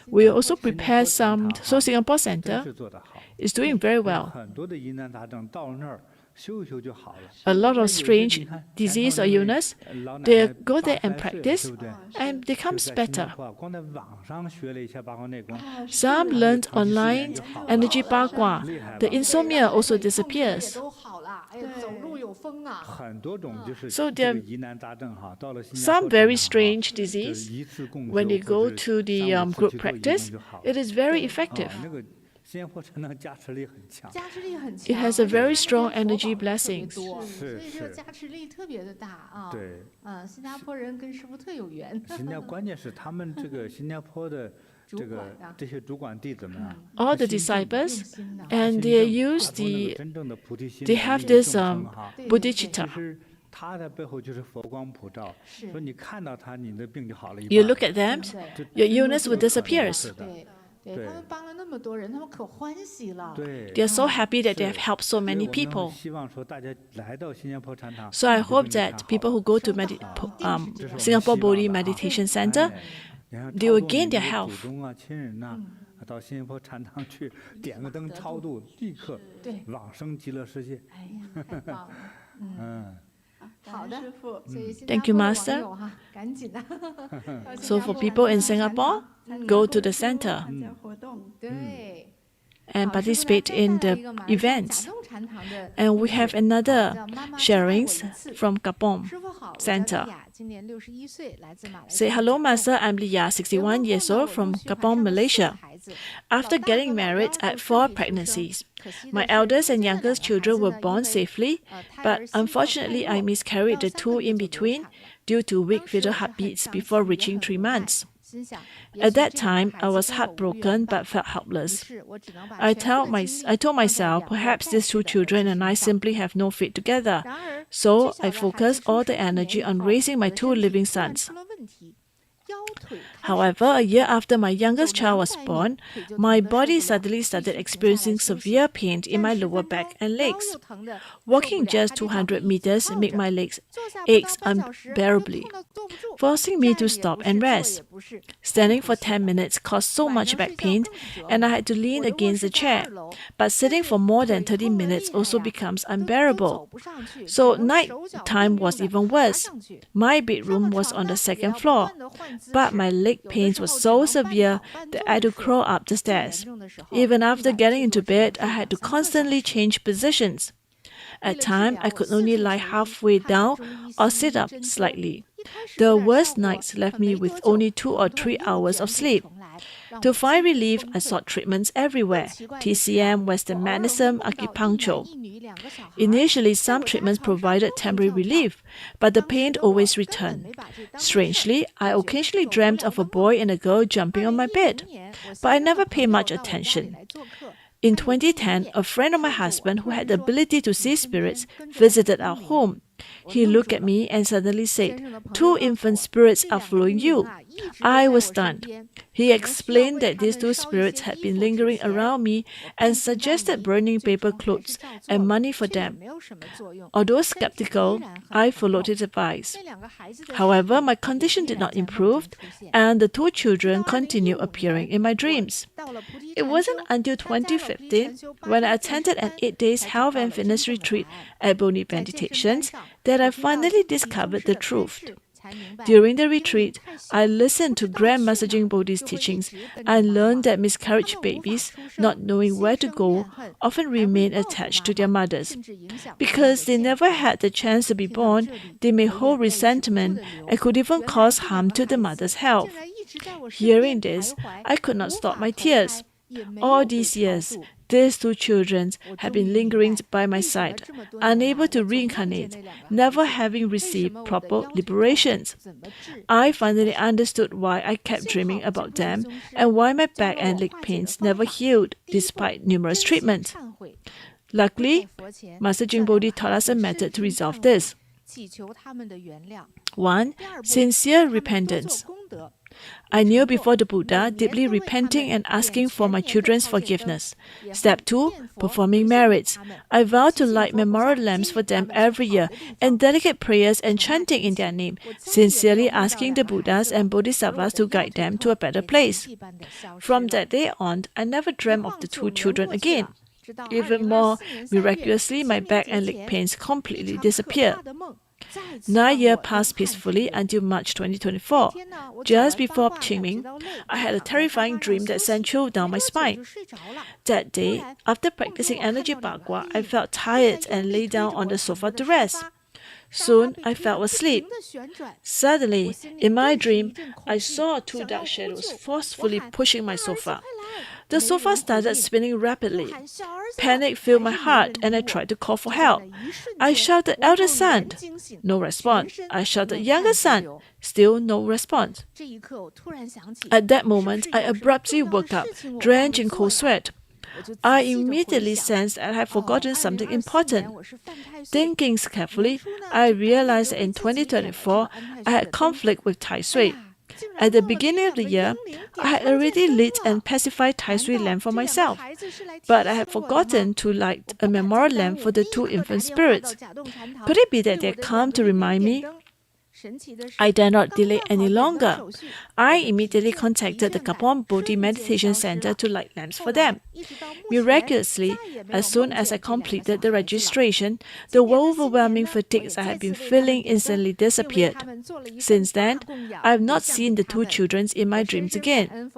We also prepare some, so Singapore 真 Center 是做得好， is doing very well. 很多的疑难杂症到那儿修一修就好了。 A lot of 有些 strange 你看 disease 前 or 头那位 illness, 老奶 they 奶 go there and 80岁了 practice 对不对？ and 就 becomes 在新加 better. 坡啊光在网上学了一下八卦内功， Some learned online energy 八卦. 厉害 The 了。 insomnia also 也 disappears. 都好了，哎呀，走路有风啊。很多种就是 So 这 there 个疑难杂症哈，到了新加 Some 坡 very 常常 strange 就是 disease, 一次共 when 修 they 或 go 者 to the 3-5次 group 去做义 practice, 工就好 it 了。 is very 啊 effective. 那个新加坡城的加持力很强。加持力很 It 强， has a 而且 very 它 strong 跟佛 energy 宝特别 blessings. 多，是所以这个是加持力特别的大啊。对，新加坡人跟师傅特有缘。关键是他们这个新加坡的这主管个啊这些主管弟子们啊， All the 心正 disciples, 用心的 and 心 they 正 use 打通那个 the 真正的菩提心 they 来 have 利益 this 众生哈。对 bodhicitta. 其实他的背后就是佛光普照，是说你看到他，你的病就好了一 You 半 look at them, 对 your illness will 是 disappear. 的，对对，对他们帮了那么多人，他们可欢喜了。对。 They are so happy that they have 是 helped so 所以 many 我们 people. 希望说大家来到新加坡禅堂， So I 你的 hope 病就 that 看好 people 了 who go to 收到，一定是这样。 Singapore 这是我们希 Bodhi 望的啊。 Meditation Center, 哎然后 they 超 will 度 gain 你 their 的 health. 祖宗啊、亲人呐，到新加坡禅堂去点个灯超度，立刻对，往生极乐世界。哎呀，太棒了。嗯，好的师傅。所以新 Thank 加 you, 坡的网 Master. 友哈，赶紧的。到新 So 加 for 坡 people in 禅堂 Singapore, 嗯 go to the center 参加活动。对。 and 好，师傅 participate 来 in 再带来 the 一个马来西亚 events. 甲洞禅堂的 And 故 we 事 have 叫 another 妈妈教我 sharings 一次 from Kapong 师傅好，我叫 Center. 丽雅，今年61岁，来自马来西 Say 亚 hello, 甲洞 Master. I'm Lia, 61 years old from Kapong, Malaysia. After getting married, I had 4 pregnancies. My eldest and youngest children were born safely, but unfortunately, I miscarried the 2 in between due to weak fetal heartbeats before reaching 3 months. At that time, I was heartbroken but felt helpless. I told myself perhaps these 2 children and I simply have no fate together. So I focused all the energy on raising my 2 living sons. However, a year after my youngest child was born, my body suddenly started experiencing severe pain in my lower back and legs. Walking just 200 meters made my legs ache unbearably, forcing me to stop and rest. Standing for 10 minutes caused so much back pain, and I had to lean against the chair. But sitting for more than 30 minutes also becomes unbearable. So night time was even worse. My bedroom was on the 2nd floor, but my leg pains were so severe that I had to crawl up the stairs. Even after getting into bed, I had to constantly change positions. At times, I could only lie halfway down or sit up slightly. The worst nights left me with only 2 or 3 hours of sleep. To find relief, I sought treatments everywhere: TCM, Western medicine, acupuncture. Initially, some treatments provided temporary relief, but the pain always returned. Strangely, I occasionally dreamt of a boy and a girl jumping on my bed, but I never paid much attention. In 2010, a friend of my husband who had the ability to see spirits visited our home. He looked at me and suddenly said, "2 infant spirits are following you." I was stunned. He explained that these 2 spirits had been lingering around me and suggested burning paper clothes and money for them. Although skeptical, I followed his advice. However, my condition did not improve, and the 2 children continued appearing in my dreams. It wasn't until 2015, when I attended an 8-day health and fitness retreat at Bodhi Meditations, that I finally discovered the truth. During the retreat, I listened to Grandmaster Jing Bodhi's teachings and learned that miscarriage babies, not knowing where to go, often remain attached to their mothers. Because they never had the chance to be born, they may hold resentment and could even cause harm to the mother's health. Hearing this, I could not stop my tears. All these years, these 2 children have been lingering by my side, unable to reincarnate, never having received proper liberations. I finally understood why I kept dreaming about them and why my back and leg pains never healed despite numerous treatments. Luckily, Master Jing Bodhi taught us a method to resolve this. 1. Sincere repentance. I kneel before the Buddha, deeply repenting and asking for my children's forgiveness. Step 2. Performing merits. I vow to light memorial lamps for them every year and dedicate prayers and chanting in their name, sincerely asking the Buddhas and Bodhisattvas to guide them to a better place. From that day on, I never dreamt of the 2 children again. Even more miraculously, my back and leg pains completely disappeared. 9 years passed peacefully until March 2024. Just before Qingming, I had a terrifying dream that sent chill down my spine. That day, after practicing energy bagua, I felt tired and lay down on the sofa to rest. Soon, I fell asleep. Suddenly, in my dream, I saw 2 dark shadows forcefully pushing my sofa. The sofa started spinning rapidly. Panic filled my heart and I tried to call for help. I shouted, "Elder son!" No response. I shouted, "Younger son!" Still no response. At that moment, I abruptly woke up, drenched in cold sweat. I immediately sensed that I had forgotten something important. Thinking carefully, I realized that in 2024, I had conflict with Tai Sui. At the beginning of the year, I had already lit and pacified Tai Sui lamp for myself, but I had forgotten to light a memorial lamp for the 2 infant spirits. Could it be that they had come to remind me? I dare not delay any longer. I immediately contacted the Kapon Bodhi Meditation Center to light lamps for them. Miraculously, as soon as I completed the registration, the overwhelming fatigues I had been feeling instantly disappeared. Since then, I have not seen the 2 children in my dreams again.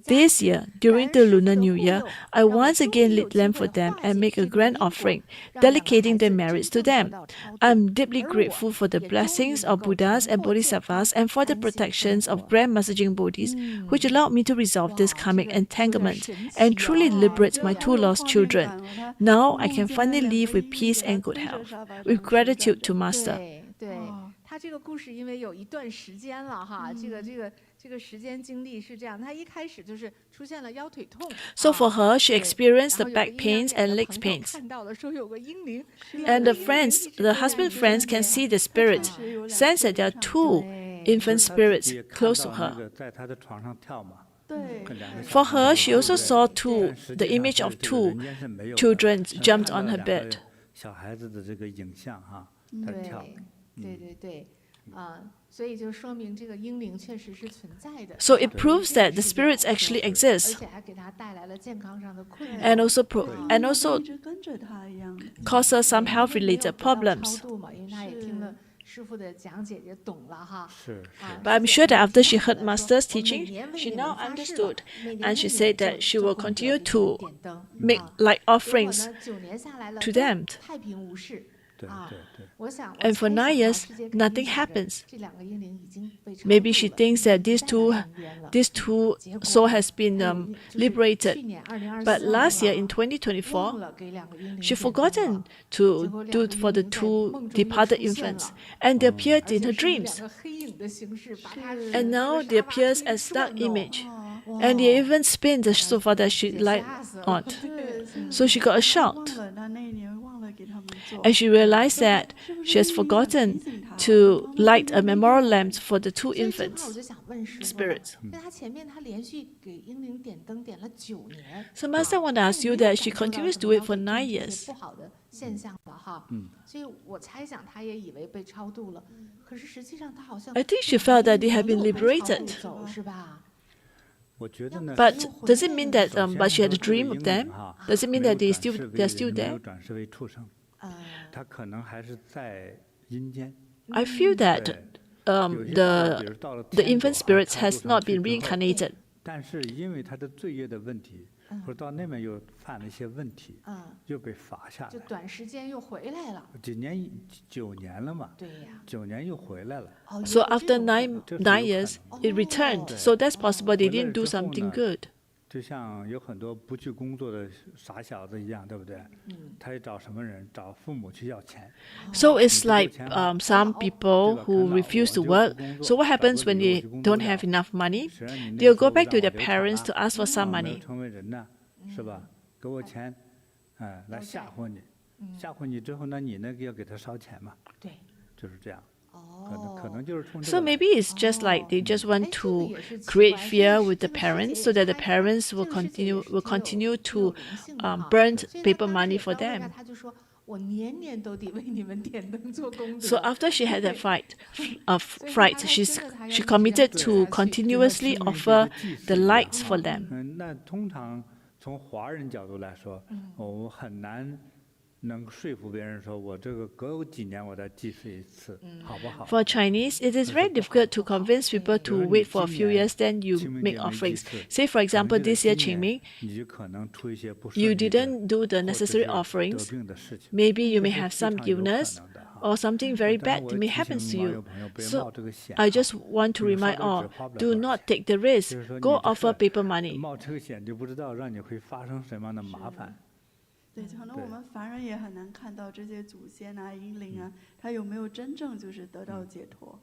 This year, during the Lunar New Year, I once again lit lamp for them and make a grand offering, dedicating their merits to them. I am deeply grateful for the blessings of Buddhas and Bodhisattvas and for the protections of Grand Messaging Bodhis, which allowed me to resolve this karmic entanglement and truly liberate my 2 lost children. Now I can finally live with peace and good health. With gratitude to Master. 他这个故事因为有一段时间了哈，这个时间经历是这样，他一开始就是出现了腰腿痛。So for her, she experienced the back pains and leg pains. 看到了说有个婴灵。And the husband friends can see the spirit, sense that there are 2 infant spirits close to her. 在她的床上跳嘛。 For her, she also saw the image of 2 children jumped on her bed. 小孩子的这个影像哈，她跳。对，所以就说明这个婴灵确实是存在的。So it proves that the spirits actually exist. 而且还给她带来了健康上的困扰。And also cause her some health-related problems. 超度嘛，因为她也听了师父的讲解，也懂了哈。是。But I'm sure that after she heard Master's teaching, she now understood, and she said that she will continue to make light offerings to them. 太平无事。 And for 9 years, nothing happens. Maybe she thinks that these two soul has been liberated. But last year in 2024, she forgotten to do it for the 2 departed infants, and they appeared in her dreams. And now they appear as dark image, and they even spin the sofa that she lied on. So she got a shock. And she realized that she has forgotten to light a memorial lamp for the 2 infants spirits. So Master want to ask you that she continues to do it for 9 years. I think she felt that they have been liberated. But does it mean that but she had a dream of them? Does it mean that they're still there? I feel that the infant spirits has not been reincarnated. 但是因为他的罪业的问题，或者到那边又犯了一些问题，又被罚下来，就短时间又回来了。9年了嘛，对呀，9年又回来了。So after nine years, it returned. So that's possible they didn't do something good. 就像有很多不去工作的傻小子一样，对不对？他找什么人？找父母去要钱。So it's like some people who refuse to work. So what happens when they don't have enough money? They'll go back to their parents to ask for some money. 成为人呢，是吧？给我钱，来吓唬你，吓唬你之后呢，你呢要给他烧钱嘛？对，就是这样。可能就是冲这 So 个来 maybe it's just like they just want to create fear with the parents so that the parents will continue to burn paper money for them. 他就说我年年都得为你们点灯做功德。 So after she had that fright, she 所以他才 committed 一直 to 这样下去。 continuously offer the lights for them. 那通常从华人角度来说，我很难能说服别人说我这个隔有几年我再祭祀一次，好不好？ For Chinese, it is very difficult to convince people to wait for a few years, then you make offerings. Say, for example, this year Qingming, 你就可能出一些不顺 you 利的 didn't do the 或者 necessary 是 offerings. 得病的事情， Maybe you may 这是 have 非 some 常有可 illness 能的哈。 or something very 但是 bad 我 may 提 happen 醒 to 网友 you. 朋友别 So 冒这个险 I 哈 just want to 因为 remind 烧 all, 的纸花不了 do 多少 not 钱 take the risk. 就是说你 Go 这 offer 个 paper money. 冒这个险就不知道让你会发生什么样的麻烦。对，可能对我们凡人也很难看到这些祖先啊、英灵啊，他有没有真正就是得到解脱。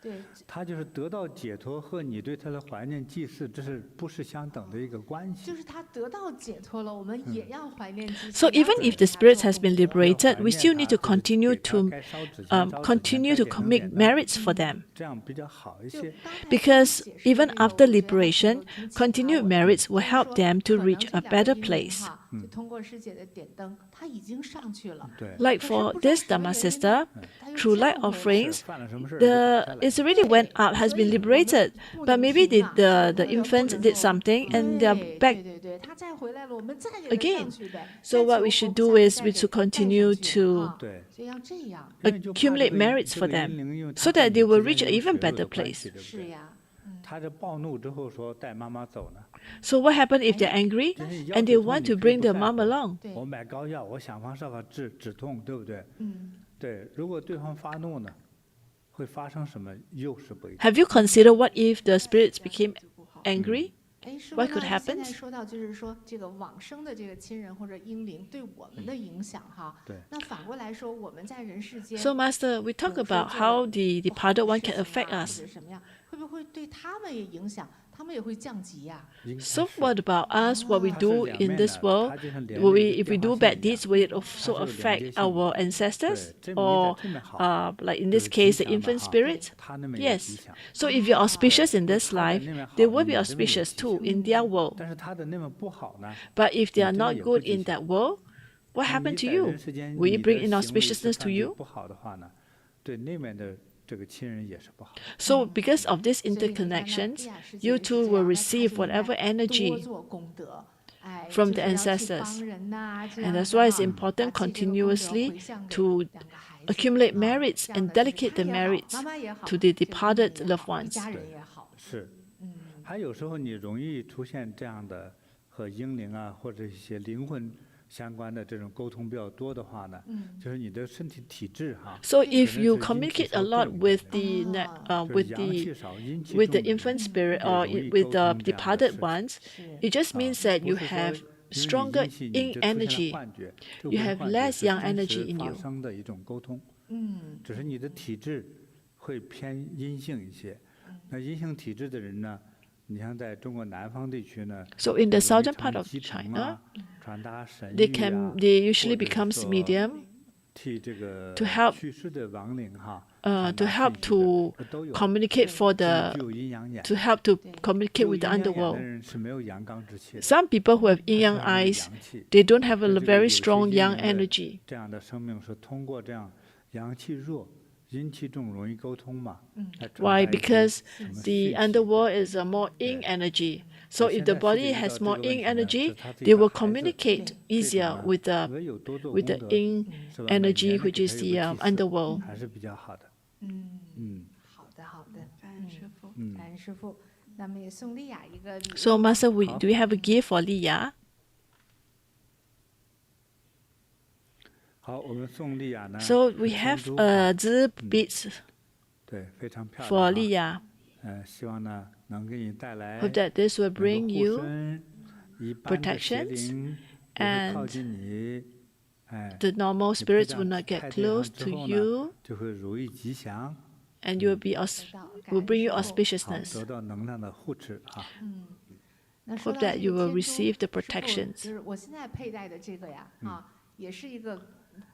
对，他就是得到解脱和你对他的怀念祭祀，这是不是相等的一个关系？就是他得到解脱了，我们也要怀念祭祀。 So 也要 even 给 if the 他 spirit 做 has been 功德 liberated, we still need to continue to make merits for them. 这样比较好一就些。刚才 Because 解释 even 那个 after 我觉得还挺 liberation, 有激情啊 continued 我 merits will 就是 help 说 them to 可能 reach 这 a 两个 better 英灵 place. 哈就通过师姐的点灯，他已经上去了。对， Like 可是 for 不知道 this 什么 Dharma 原因 sister, 呢，他又 through light 降回来 offerings, 犯了什么事儿 the it's already went up, has been liberated, but maybe the infant did something and they're 对 back 对对对，他再回来了，我们再给他 again. 上去呗。 So 再 what 求 we 佛 should 菩 do 萨 is 再 we 给 should 带上 continue 去 to 哈对，所以要这样。因为就怕 accumulate 这个 merits 这 for 个 them 阴灵因为 so 它和 that 你 they will 之 reach 间 an 有 even 血肉 better 的关 place. 系对不对？是呀，他这暴怒之后说带妈妈走呢， So what happens if they're angry 就是 and 腰 they 止痛 want 你 to 可以 bring 不 their 在 mom 乎 along? 对我买膏药，我想方设法止痛，对不对？嗯，对，如果对方发怒呢，会发生什么？又是不一样。 Have you considered what if the spirits became angry? 哎，师傅， What 那 could 现在 happen? 说到就是说这个往生的这个亲人或者英灵对我们的影响哈。对。那反过来说，我们在人世间 So Master, we talk 有时候 about 做 how 了 the 不好的 departed one 事 can 情 affect 啊 us. 或者什么样，会不会对他们也影响？他们也会降级呀？应该 So 是 what about us? What we 它是 do 两 in 面 this 的， world? 它就像连 Will 着 we, 一个 if we 电 do 话线 bad 一样 deeds, will it 它 also 是有连 affect 接性 our 的。 ancestors? 对，这你在 Or 这面好， like in 就 this 是吉 case, the 祥的 infant 哈， spirits? 他那么有吉 Yes. 祥。 So if you're auspicious in this 他在 life, 那边 they 好 will 呢， be 你这边有 auspicious 吉 too 祥。 in their world. 但是他的那么不好呢， But if they are 你这边 not 也不 good 吉 in 祥。 that world, what 你 happened to 在 you? 人世间 Will 你 it 的 bring 行为是 inauspiciousness to 犯罪 you? 不好的话呢，对那面的这个亲人也是不好。 So because of these 所以你看那 interconnections, 利亚世界 you 是 too 这 will 样，那他 receive 就应该 whatever 多 energy 做功德。哎， from 就 the 是要去 ancestors. 帮人呐，这 And 样 that's 子 why it's 哈 important 把这个功德 continuously 回向给 to 两个孩子 accumulate 啊 merits 这样 and 的就是 dedicate 他 the 也好 merits 妈妈也好 to the 这个英灵 departed 也 loved 好一 ones. 家人也好。是，还有时候你容易出现这样的和英灵啊或者一些灵魂相关的这种沟通比较多的话呢，就是你的身体体质哈， So 可 if 能 you 是阴气 communicate 稍 a 重 lot 一点 with 的， the 就是 with 阳气 the 少、阴气 with the 重的 infant 人 spirit 也 or 容易 with 沟 the 通这样的 departed 事情。 ones, 是 it just 啊， means that 不 you 是说 have 因为你 stronger 阴气你 yin 就出现了 energy. 幻觉，这 You 不是 have 幻觉， less 是 yang 真 energy 实 in 发 you. 生的一种沟通。只是你的体质会偏阴性一些。那阴性体质的人呢，你像在中国南方地区呢， So in the 容易 southern 成 part of 鸡童 China, 啊，传达神 they 谕啊， usually 或者 becomes 说 medium 替这个 to help 去世的亡灵哈， to 传达 help 信息的 to 这都有。 communicate for 具 the 有阴阳眼， to help to communicate 具有 with the 阴阳眼的 underworld. 人是没有阳刚之气的， Some people who have 他 yin 身 yang 上没有 eyes, 阳气。 they don't have a 这个 very 有些 strong 阴 yang 灵的 energy. 这样的生命是通过这样阳气弱、阴气重容易沟通嘛？来传 Why? 达一些 Because 什么 the 讯息 underworld is a more yin energy. So if the 现在世界 body 遇 has 到这 more 个问 yin 题呢， energy, 是他自己 they 的 will 孩子 communicate 这种 easier 呢 with the 唯有多做 with 功 the 德， yin 是吧？每 energy, 年呢 which 给 is 他 the 有个祭祀 underworld. 还是比较好的。好的好的，感恩师傅。感恩师傅。那么也送丽雅一个礼物。 So Master, do we have a gift for Leah? 好，我们送丽雅呢， So we 珍 have 珠 zi beads 对，非常漂 for 亮啊。 Leah. 希望呢能给你带来 Hope that this will 能够 bring 护 you 身，一般的邪 protections 灵不会靠 and 近你，哎， the normal 你佩 spirits 戴 will not 佩 get 戴上 close 之 to 后呢， you, 就会如意吉祥， and you will be 得到感 will 恩 bring you 师傅。好 auspiciousness. 得到能量的护持啊。那说 Hope 到 that 这 you 个 will 天珠 receive the 师傅 protections. 就是我现在佩戴的这个呀，也是一个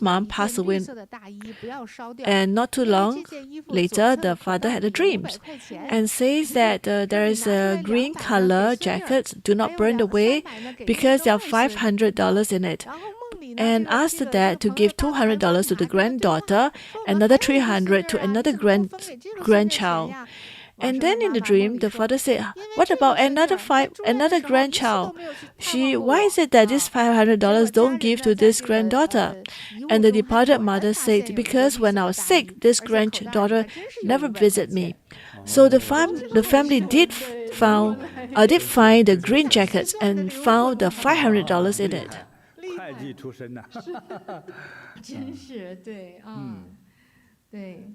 child's mom passed away, and not too long later, the father had a dream and says that there is a green color jacket, do not burn away because there are $500 in it. And asked the dad to give $200 to the granddaughter, another $300 to another grandchild. And then in the dream, the father said, "What about another grandchild? Why is it that this $500 don't give to this granddaughter?" And the departed mother said, "Because when I was sick, this granddaughter never visited me." So the family did find the green jackets and found the $500 in it. 会计出身呐、真是对，对。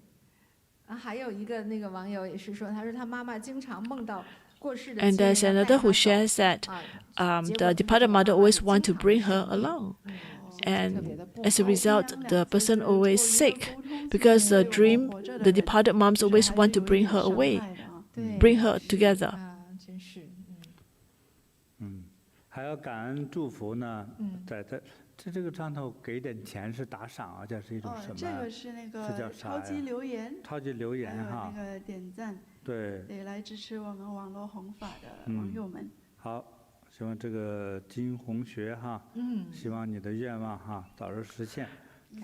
还有一个那个网友也是说，他说他妈妈经常梦到过世的亲 And 人 there's 要带 another 她 who 走 shares that 结果 the departed mother always want to bring her along. And as a result, the person always sick because the departed moms always want to bring her away, 对 bring her together. 真是，还要感恩祝福呢，在这个上头给点钱是打赏啊，这是一种什么？这个是那这叫个啥呀超级留言，超级留言哈还有那个点赞，对，对，来支持我们网络弘法的网友们。好，希望这个金红学哈，希望你的愿望哈早日实现，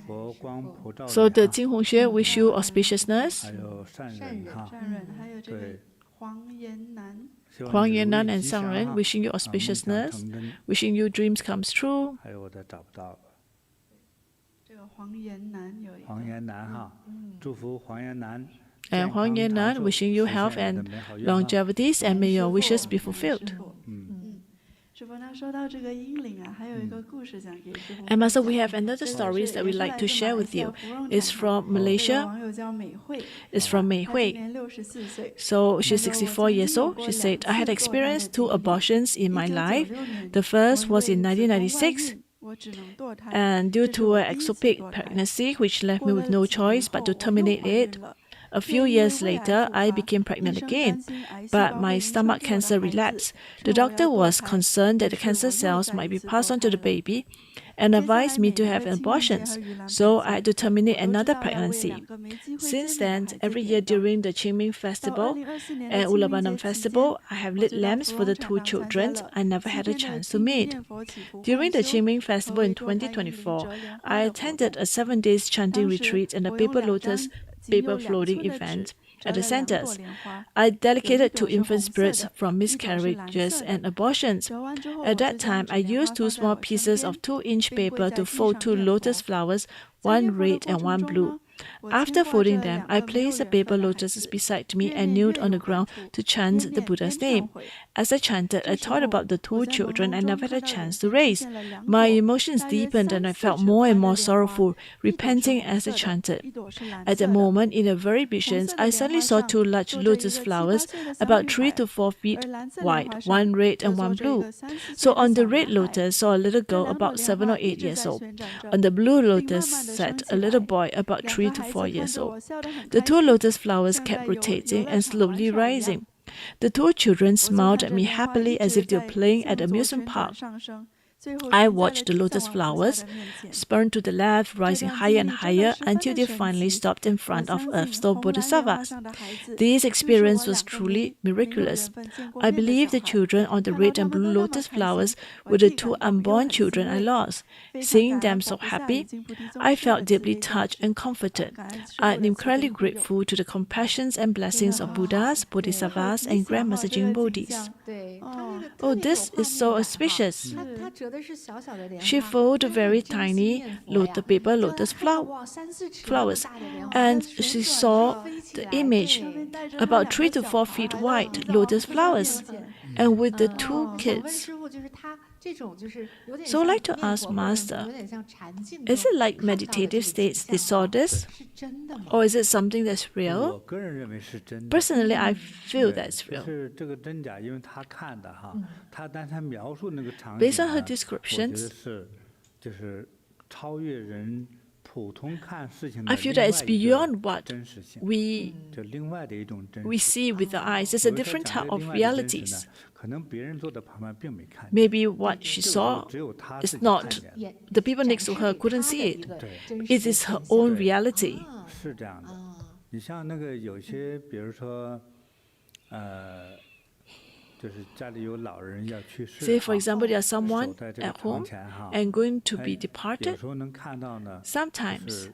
佛光普照。 So the Jing Hongxue wish you auspiciousness. 还有善人哈，善人，还有这个对，黄延南， Huang Yannan and 吉 Sang 祥 Ren 哈 wishing you 梦想 auspiciousness, 成真 wishing you dreams comes true. 还有我的找不到了，这个黄延南有一个。黄延南哈，祝福黄延南。 And Huang Yannan wishing you health and longevities, and may your wishes be fulfilled. 师傅，那说到这个阴灵啊，还有一个故事想给师傅。 And Master, we have another stories that we'd like to share with you. It's from 这个 Malaysia. 网友叫美惠， It's from Mei 她今 Hui. 年64岁。 So she's 64 years old. She said, "I had experienced 2 abortions in my life. The first was in 1996, 我只能堕胎， and due to an ectopic pregnancy, which left me with no choice but to terminate it. A few years later, I became pregnant again, but my stomach cancer relapsed. The doctor was concerned that the cancer cells might be passed on to the baby and advised me to have abortions, so I had to terminate another pregnancy. Since then, every year during the Qingming Festival and Ulabanam Festival, I have lit lamps for the 2 children I never had a chance to meet. During the Qingming Festival in 2024, I attended a 7 days chanting retreat and a paper lotus paper floating event at the centers. I dedicated to infant spirits from miscarriages and abortions. At that time, I used 2 small pieces of 2-inch paper to fold 2 lotus flowers, one red and one blue. After folding them, I placed the paper lotuses beside me and kneeled on the ground to chant the Buddha's name. As I chanted, I thought about the 2 children I never had a chance to raise. My emotions deepened and I felt more and more sorrowful, repenting as I chanted. At that moment, in the very visions, I suddenly saw 2 large lotus flowers, about 3 to 4 feet wide, one red and one blue. So on the red lotus saw a little girl about 7 or 8 years old. On the blue lotus sat a little boy about 3 to 4 years old. The 2 lotus flowers kept rotating and slowly rising. The 2 children smiled at me happily as if they were playing at the amusement park. I watched the lotus flowers spurn to the left, rising higher and higher until they finally stopped in front of Earthstone Bodhisattvas. This experience was truly miraculous. I believe the children on the red and blue lotus flowers were the 2 unborn children I lost. Seeing them so happy, I felt deeply touched and comforted. I am incredibly grateful to the compassions and blessings of Buddhas, Bodhisattvas, and Grandmaster Jing Bodhis. 对， Oh, this is so auspicious. 他折的是小小的莲花， She folded very 真心 tiny 念佛呀 paper 就 lotus 她看到 flowers. 哇3-4尺 flowers, 大的莲花 and 旋 she 转 saw 飞起 the 来 image 对 about 3 to 4 feet wide lotus flowers, and with the 2 想问 kids. 师傅，就是他这种就是有点 So I'd 像 like to 念 ask 佛或者 Master, 有点像禅境 Is 中 it like 看到的 meditative 这个 states 景 they 象 saw 吗 this, 是真的吗？ or is it something that's 我 real? 个人认为是真的。 Personally, I feel 对 that's 就 real. 是这个真假，因为他看的哈，但他描述那个场 Based 景 on 呢 her 我觉得 descriptions, 就是超越人普通看事情 I 的 feel 另 that 外 it's 一个 beyond what 真实性， we 就另外的一种真 we 实。 see with the eyes. It's a 有的时候 different 讲 type 这 of 另外的真实 realities. 呢，可能别人坐在旁边并没看见， Maybe what she 这个时候 saw 只有他 is 自己 not 看见的，也 the people next to 展 her 示给 couldn't 他的 see 一 it. 个对真 It 实 is 的 her 景象 own 对 reality. 是这样的。啊你像那个有些，比如说，就是家里有老人要去世 Say, 哈 for example, there's 守 someone 在这个 at 床 home 前哈， and going to 哎 be 有 departed. 时候能看到呢，就 Sometimes 是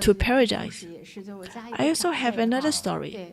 to paradise. I also have another story.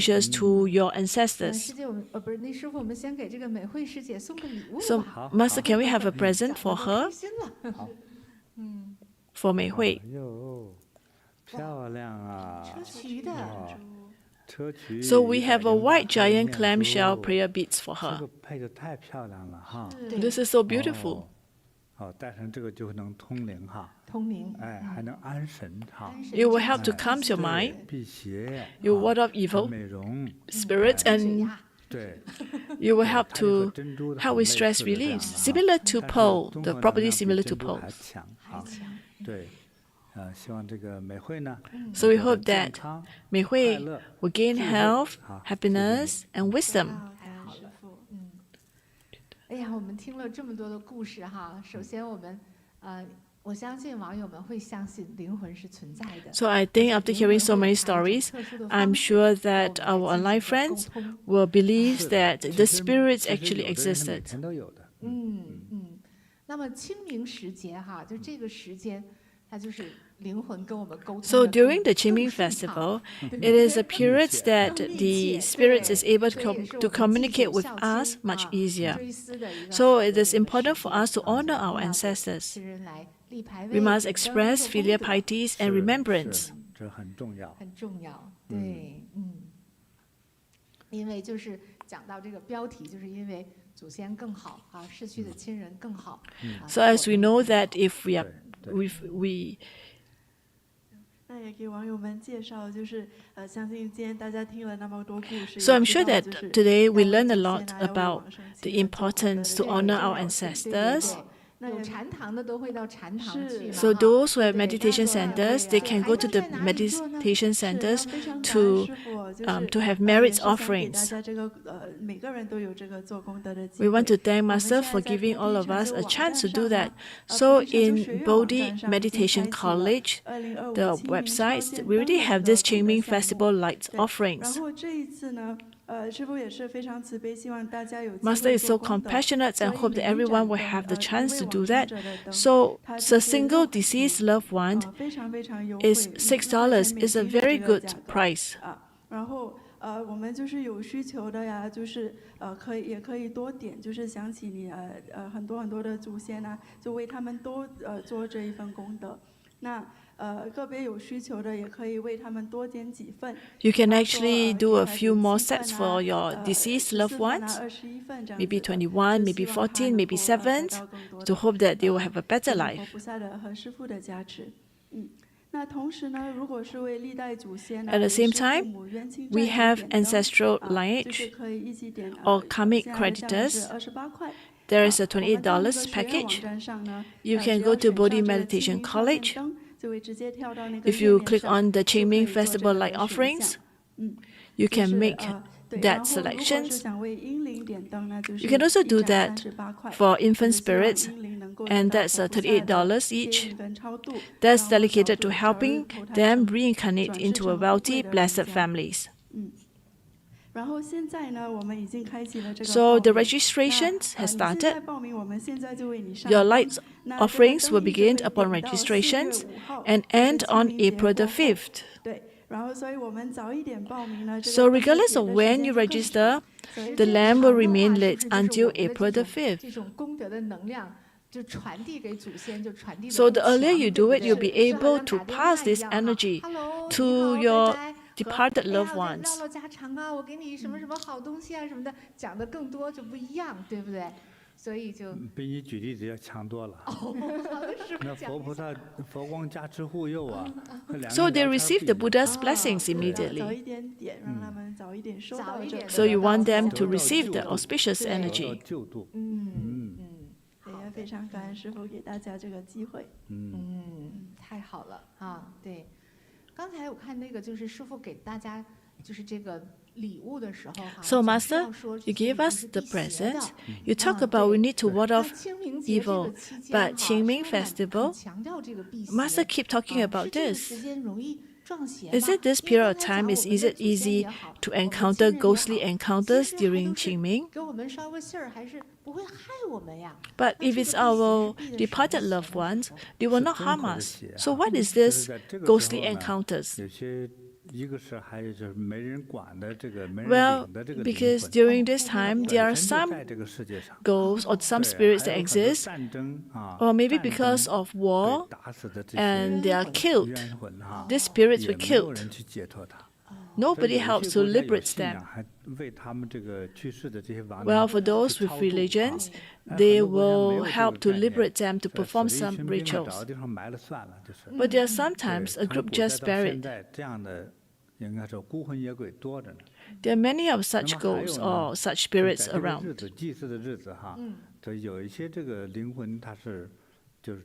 wishes to your 师 ancestors. 姐，我们不是那师傅，我们先给这个美惠师姐送个礼物 So, 吧。 Master, can we have a present 讲 for 得都 her, 开心了。 for Mei Hui? 哟，漂亮啊！砗磲的，砗磲。 So we have a white giant clamshell prayer beads for 这 her. 个配的太漂亮了哈。 This is so beautiful. 哦，戴上这个就能通灵哈，通灵，哎，还能安神哈，安神 It will 镇 help to 静 calm your 对 mind. 辟邪， You 啊 ward off 还 evil 美容， spirits 血 and 压，对， you will 哎 help 它就和 to 珍珠的 help 很 with 类 stress 似的这样 release. 的哈 Similar to 但是 pearl, 综 the 合能 property 量比 similar 珍 to 珠 pearl. 还强啊，强对，希望这个美惠呢， So we 能够 hope 健 that 康 Mei 快 Hui 乐 will gain 智慧 health, 好，谢谢你。 happiness, and wisdom. 感恩师傅。哎呀，我们听了这么多的故事哈，首先我们我相信网友们会相信灵魂是存在的。 So I think after hearing so many stories, I'm sure that our online friends will believe that the spirits actually 其实有的人是每 existed. 天都有的。那么清明时节哈，就这个时间，它就是灵魂跟我们沟通的 So during the 更 Qingming 顺畅 Festival, it is a period that the spirits is able to communicate with us much easier. So it is important for us to honor our ancestors. We must express filial pieties and 是 remembrance. 这很重要。很重要，对，因为就是讲到这个标题，就是因为祖先更好啊，逝去的亲人更好。So as we know that if we are, we 那也给网友们介绍，就是相信今天大家听了那么多故事， So I'm 也 sure 知道 that 就是 today we 要为 learn a 祖 lot 先啊，要为 about 往生 the 亲人做功德 importance to 的 honor 这 our 个 ancestors. 有禅堂的都会到禅堂去嘛 So 哈 those who have 对 meditation 大家 centers, they can go to the 还能在哪里做呢？ meditation 是， centers 非常感恩 to 师父，就是 to have 也 merit 是想给大 offerings. 家这个每个人都有这个做功德的机 We 会。 want to thank 我们 Master 现在 for 在 giving 菩 all 提 of 禅 us 修 a 网 chance to 站 do 上 that. 呢， So 菩提禅修 in 学院网 Bodhi 站上已经 Meditation 开启了 College, 2025 the 清明超 websites, 荐 we 灯 already 的 have 一 this 个功德 Qingming 项目。 Festival light 对，然 offerings. 后这一次呢，师父也是非常慈悲，希望大家有机 Master 会 is 做 so 功德。 compassionate 所 and 以 hope 每 that 一 everyone 盏 will 灯 have the 一 chance 位 to 往 do 生 that. 者的灯， So 它 the 就是 single 6 deceased 元 loved one 非常非常优 is 惠， $6. $1美 Is a 金的 very 这个 good 价格 price. 啊。然后我们就是有需求的呀，就是也可以多点，就是想起你很多很多的祖先啊，就为他们多做这一份功德。那个别有需求的也可以为他们多点几份。 You can 比方说 actually do a 给他 few 点 more 7份 sets 啊 for your deceased loved 14份啊 ones, 21份这样 maybe 子的， 21, 就 maybe 希望他 14, 能 maybe 够得 7, 到更多 to 的 hope that they will have a better 佛 life. 菩萨的和师父的加持。那同时呢，如果是为历代祖先呢， At the 为 same 师 time, 父母冤亲债 we 主 have 点灯 ancestral 就是 lineage 可以一起点 or karmic 现在的价格是 creditors. 28块。 There is a 我们在那个 $28学院网 package. 站上呢， You 只 can 要 go to 选上 Bodhi 这个 Meditation 清明超荐 College. 灯，就会直接跳到那个 If 页 you 面 click 上， on the 就可以 Qingming 做这 Festival 个 light 的选 offerings, 项。 you 就 can 是 make 对， that 然后如果是 selections. 想为婴灵点灯呢，就是 You can also 一 do 盏 that 38块， for 就 infant 是希望 spirits, 婴灵能够 and 得到 that's 佛菩萨的 $38接 each. 引跟超度， That's 然后早 dedicated to 日 helping 投胎 them 成 reincarnate 转世 into a 成为 wealthy, 贵的人 blessed 家。 families. 然后现在呢，我们已经开启了这个 So 报 the 名。 registrations 那 has 你现 started. 在报名，我们现在就为你上 Your 灯。 light 那这个 offerings 灯 will 一直 begin 会 upon 点到4月 registrations 5号， and 就是 end 清 on 明节 April the 过后。 5th. 对，然后所以我们早一点报名呢，这 So 个灯会 regardless 点 of 的 when 时 you 间就更 register, 长。所以 the 时间 lamp 长 will 的话， remain 是 lit 不是就是 until 我们的 April 这 the 种 5th. 这种功德的能量就传递给祖先，就传递的 So 更 the 强， earlier you 对不 do it, 对？ you'll be 就好 able 像 to 打电 pass 话一 this 样哈 energy ，Hello， to 你好， your 拜拜。 departed 哎呀， loved 唠 ones. 唠家常啊，我给你什么什么好东西啊什么的，讲的更多就不一样，对不对？所以就比你举例子要强多了。好的师傅那讲一下。佛菩萨佛光加持护佑啊，和两个 So 人 they 聊天 receive 不 the 一样 Buddha's 啊 blessings 对 immediately. 早一点点，让他们早一点收到这个。 So you want them to 得到 receive the 救度 auspicious 对 得到 energy. 救度。对，也非常感恩师傅给大家这个机会。太好了啊！对，刚才我看那个就是师傅给大家就是这个礼物的时候哈， So 总是 Master, 要说 you 这些 gave 礼物 us 是 the 辟邪的 present. You talk about we 对 need to ward 那 off 清明节这 evil. 个期间 But 哈 Qingming 师傅很 Festival, 强调这个辟邪 Master keep talking 啊 about 是这个 this. 时间容易撞邪 Is 吗 it this 因为 period 刚 of 才 time 讲 is 我们 is 的 it 祖先 easy 也好 to 我们 encounter 亲人也 ghostly 好 encounters 其实还 during 都是 Qingming? 给我们捎个信儿，还是不会害我们呀。 But 那 if 这 it's 个辟邪 our 是避的什么 departed 邪 loved 呢 ones, 师傅 they will 是 not 尊 harm 口的 us. 邪 So 啊 what is 就是 this 在这个时 ghostly 候呢 encounters? 有些一个是还有就是没人管的这个没人 Well, 领的这个灵 because 魂， during this time 本 there are 身就 some 在这个世界上。 ghosts or some 对， spirits 还 that 有很多 exist, 战争啊， or maybe 战 because 争 of 被 war 打死的这 and 些 they are killed. 冤魂哈， These spirits 也 were 没有 killed. 人去解脱它。所 Nobody 以有一 helps 些 to 国家有 liberate 信 them. 仰还为他们这个去世的这些亡 Well, 灵 for those 去 with 超度 religions, 啊 they 很多国家没有 will 这 help 个 to 概念 liberate them to 说 perform 死了一 some 群兵啊，找 rituals. 个地方埋了算了，就是。 But there are 对 sometimes a 从 group 古代 just 到现 buried. 在这样的，应该说孤魂野鬼多着呢。 There are many of 那 such 么还 ghosts 有 or 呢， such 就 spirits 在这个日 around. 子祭祀的日子哈，对，有一些这个灵魂它是就是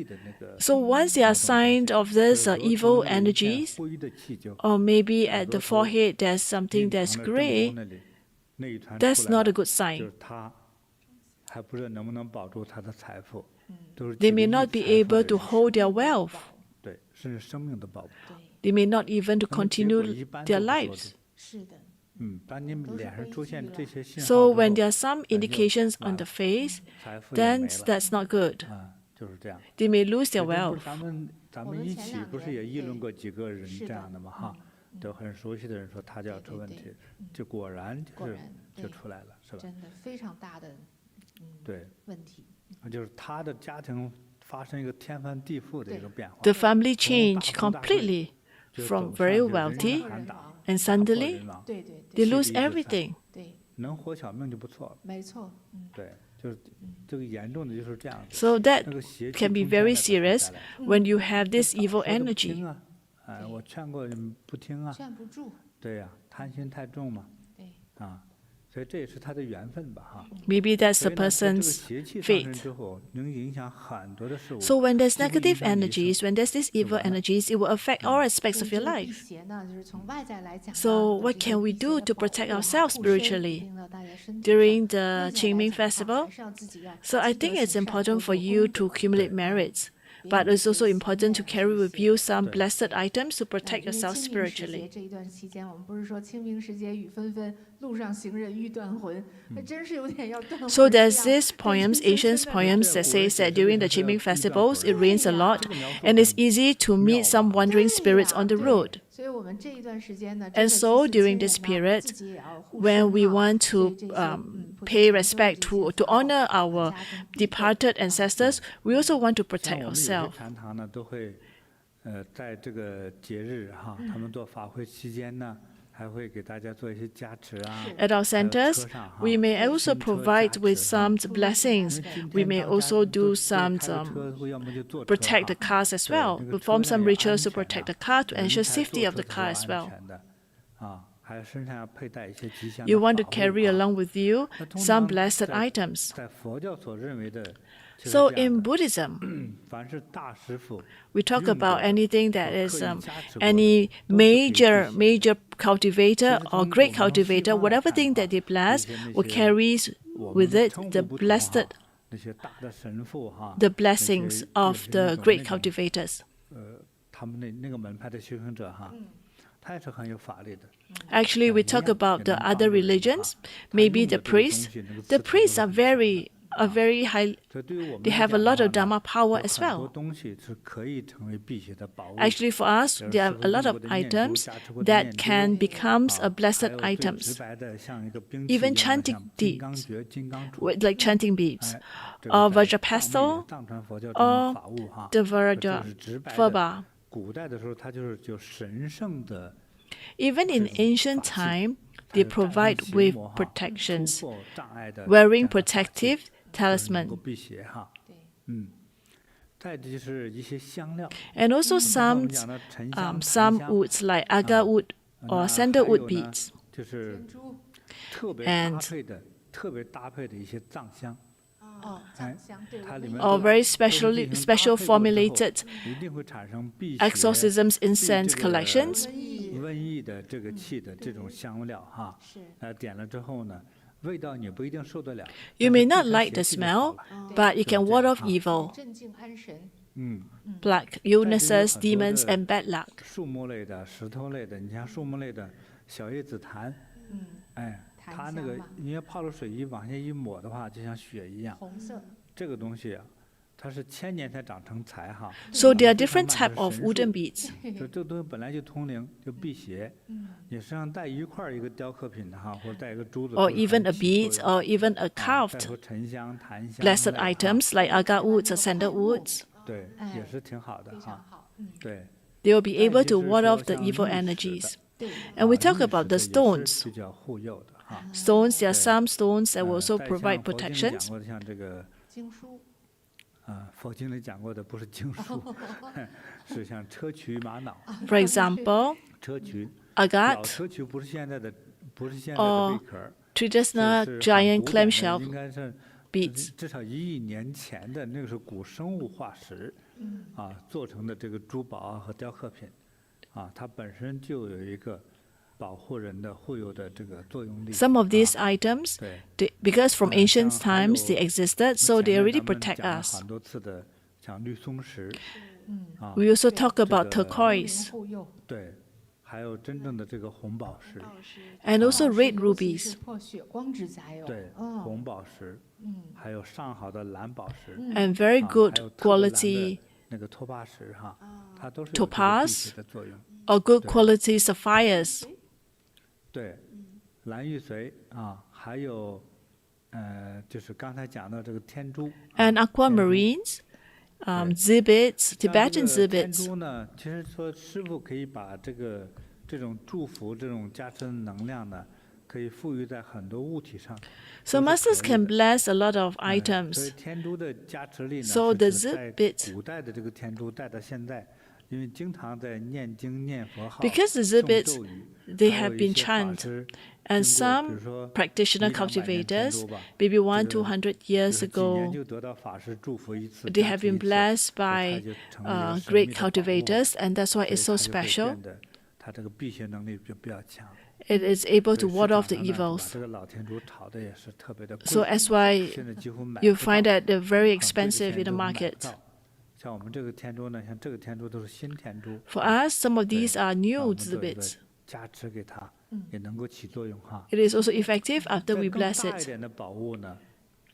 So once they are signed of this evil energies, or maybe at the forehead there's something that's gray, that's not a good sign. They may not be able to hold their wealth. 对，甚至生命的保护。They may not even to 那么结果 continue 一般 their 都不说 lives. 的。是的，当你们脸上出现这些信号 So 之 when 后 there are some indications on the face, 财富也 then 没了 that's not good. 就是这样。 They may lose their 最近不 wealth. 是咱们一起不是也议论过几个人这样的吗？哈，都很熟悉的人说他就要出问题，就果然就出来了，是吧？真的非常大的对，问题。就是他的家庭发生一个天翻地覆的一个变化。 The family 从 changed 大富大贵 completely 就 from 走上 very 就是人 wealtty 生喊打 and 打破 suddenly 人亡 对对 they 对， lose 是的意思。 everything. 对，能活小命就不错了。没错，对，就是这个严重的就是这样子。 So that 那个邪气 can be 冲天 very 了才会 serious 下来 when you have this 说 evil 得不 energy. 听啊，我劝过你们不听啊，劝不住。对呀，贪心太重嘛，对，所以这也是他的缘分吧，哈。 Maybe that's 所 the 以呢，在这个 person's 邪气上升 fate. 之后，能影响很多的事物。 So when there's 几乎影 negative 响你一生 energies, when there's these evil energies, it will affect all aspects 所 of 以 your 这个辟 life. 邪呢，就是从外在来讲呢。 So 有 what 这 can 个 we 辟邪 do 的 to 保 protect 护啊 ourselves 护身 spiritually 一定要大家身体 during 上 the 内在来 Qingming 讲的话 festival? 还是要自己要 So I 积德 think it's 行善， important 多 for 做 you 功 to 德 accumulate merits, but it's also important to carry with you some blessed items to 那 protect 因为 yourself 清明时节 spiritually. 这一段期间，我们不是说清明时节雨纷纷，路上行人欲断魂，那真是有点要断魂。 So there's 这样 this poems, 对阴 ancient 森森的 poems that says that during the Qingming festivals it rains a lot, and it's easy to meet some wandering spirits on the 对 road. 所以我们这一段时间呢， And 真的 so 祭祀 during 亲 this 人呢 period, 自己也要护 when 身 we 哈 want 所以 to 这些菩提 pay 禅宗的 respect 这些 to 法 honor 大 our 家跟比较 departed ancestors, we also want to 像 protect 我们有些 ourselves. 禅堂呢，都会，在这个节日哈，他们做法会期间呢，还会给大家做一些加持啊。 At our 还有 centers, 车上哈 we may also 新车 provide 加 with 持哈 some blessings. 因为今 We 天 may 大家 also 都 do 都 some 开着车要么就坐车 protect the 哈 cars as 对 well, 那个 perform 车 some 上要 rituals to 安全 protect 的 the car to 人 ensure 才 safety 坐 of 车 the 才 car 是 as 安 well. 全的，还有身上要佩戴一些吉祥 You 的 want to 法物 carry 啊 along with you 那通 some 常 blessed 在 items. 在佛教所认为的，就是 So 这样 in 的 Buddhism, 凡是大师傅 we talk 用过 about 的 anything that 和 is 刻意加持过的 any 都是可以辟 major 邪 cultivator 其实 or 从 great 我们从西 cultivator, 方来 whatever 看 thing 的 that they 话 bless 那些 will carries 我 with 们的 it 称 the 呼不同 blessed 哈那些大的神父哈 the 那些 blessings 有 of 些 the 那种 great 那种 cultivators. 他们那个门派的修行者哈，他也是很有法力的。 Actually, we talk about the other religions, maybe the priests. The priests are very high. 所以对于我们 They 来 have a 讲 lot 的 of 话呢 Dharma power 有 as 很多 well. 东西是可以成为辟邪的宝物。 Actually, for us, 比如 there are 师 a 傅 lot 用 of 过的念珠 items 加持过的 that 念珠 can becomes a 还 blessed 有最直 items, 白的像一个兵器 even 一样的 chanting 像金刚 deeds 诀、金刚杵， like chanting beads, 哎，这 or 个在 Vajrapasto 藏传佛教中 or 的法物哈， the 就是直白的。 Vajra. 古代的时候，它就神圣的， Even in ancient time, they 它 provide 战胜邪 with 魔哈 protections, 突破障碍的 wearing 这样的法器 protective 就是能够 talisman, 辟邪哈。对，再就是一些香料， and also 刚才我 some 们讲的沉香、檀 some 香 woods like agar wood 那 or 还 sandalwood 有呢 beads. 就是珍珠特别 And 特别搭配的一些藏香，哦，哎藏香对，它里面 or 都 very 都是进 specially 行 special 搭配过之后 formulated 一定会产生辟邪 exorcisms 避 incense 这个 collections. 瘟疫的这个气的这种香料哈，是，点了之后呢，味道你不一定受得了。 You 但 may 是 not 避开 like the 邪气就好 smell, 了 but it can ward off 就是这样， evil, 镇静安神。 like illnesses, 很多的 demons, and bad luck. 树木类的、石头类的，你像树木类的小叶紫檀，哎，檀它那个香嘛你要泡了水往下一抹的话，就像血一样。红色，这个东西啊，它是1000年才长成材哈。 So there are 非常 different 慢 type 的 of 神 wooden 树 beads. 就这个东西本来就通灵，就辟邪。你身上带一块儿一个雕刻品的哈，或者带一个珠子， Or 都是 even 很 a 起 bead 作用 or even a 再 carved 说沉香、檀香 blessed 类哈 items like agar woods or sandalwoods. 对，哎也是挺好的非常哈。好，对， They will be 再 able 就 to 是 ward 说 off the 像 evil 玉石的 energies. 对， And we 啊 talk 玉 about 石 the 的也是 stones. 比较护佑的哈。 Stones, there are 对 some stones that will 呃 also 再 provide 像佛经里 protections. 讲过的，像这个经书，佛经里讲过的不是经书，是像砗磲玛瑙。 For example, 砗磲，老 agate 砗磲不是现在的哦贝壳儿， traditional 是很 giant 古典的 clamshell 应该是 beads. 至少1亿年前的那个是古生物化石，做成的这个珠宝啊和雕刻品，它本身就有一个保护人的护佑的这个作用力。 Some of these items, 对， because from ancient 像还 times they 有 existed, so 前 they 面 already 咱们 protect 讲了 us. 很多次的，像绿松石，啊， We also talk about 这个 turquoise 护佑，对，还有真正的这个红宝石， and also 红宝石 red 尤其 rubies. 是破血光之灾哦。对，嗯红宝石，还有上好的蓝宝石， And very 啊 good 还有特别蓝的 quality 那个托巴石哈，它都是有这个辟 topaz 邪的作用。 or good 对。 quality sapphires. 对，蓝玉髓啊，还有就是刚才讲的这个天珠。 And 天珠 aquamarines, Yeah. zibits, 像 Tibetan 这个天 zibits. 珠呢，其实说师傅可以把这种祝福、这种加持的能量呢，可以赋予在很多物体上。 So 都是 masters 可以 can 的 bless a lot of 所以 items. 天珠的加持力呢， So 是 the 指在 zibit- 古代的这个天珠带到现在，因为经常在念经念佛号， Because the 诵 zibits, 咒语， they 还 have 有 been 一些法 chanted. 师 And 经过，比 some 如说 practitioner 100-200年天 cultivators, 珠吧， maybe 100, 这个 200就 years 是几年 ago, 就得到法师祝福一次， they 加 have 持一 been 次， blessed 所以它 by 就成为一个神 great 秘的宝物， cultivators, and that's why 所以 it's 它 so 就会 special. 变得，它这个辟邪能力就比较强。 It is able 所 to 以市 ward 场 off the 上呢，把 evils. 这个老天珠炒的也是特别的贵， So that's why 现在几乎买 you 不 find 到， that they're very 很贵的 expensive 天 in the 珠买不 market. 到。像我们这个天珠呢，像这个天珠都是新天珠， For us, some of these are 那我 new 们做一个 zibits. 加持给它，也能够起作用哈。 It is also effective after 再 we 更 bless 大一 it. 点的宝物呢，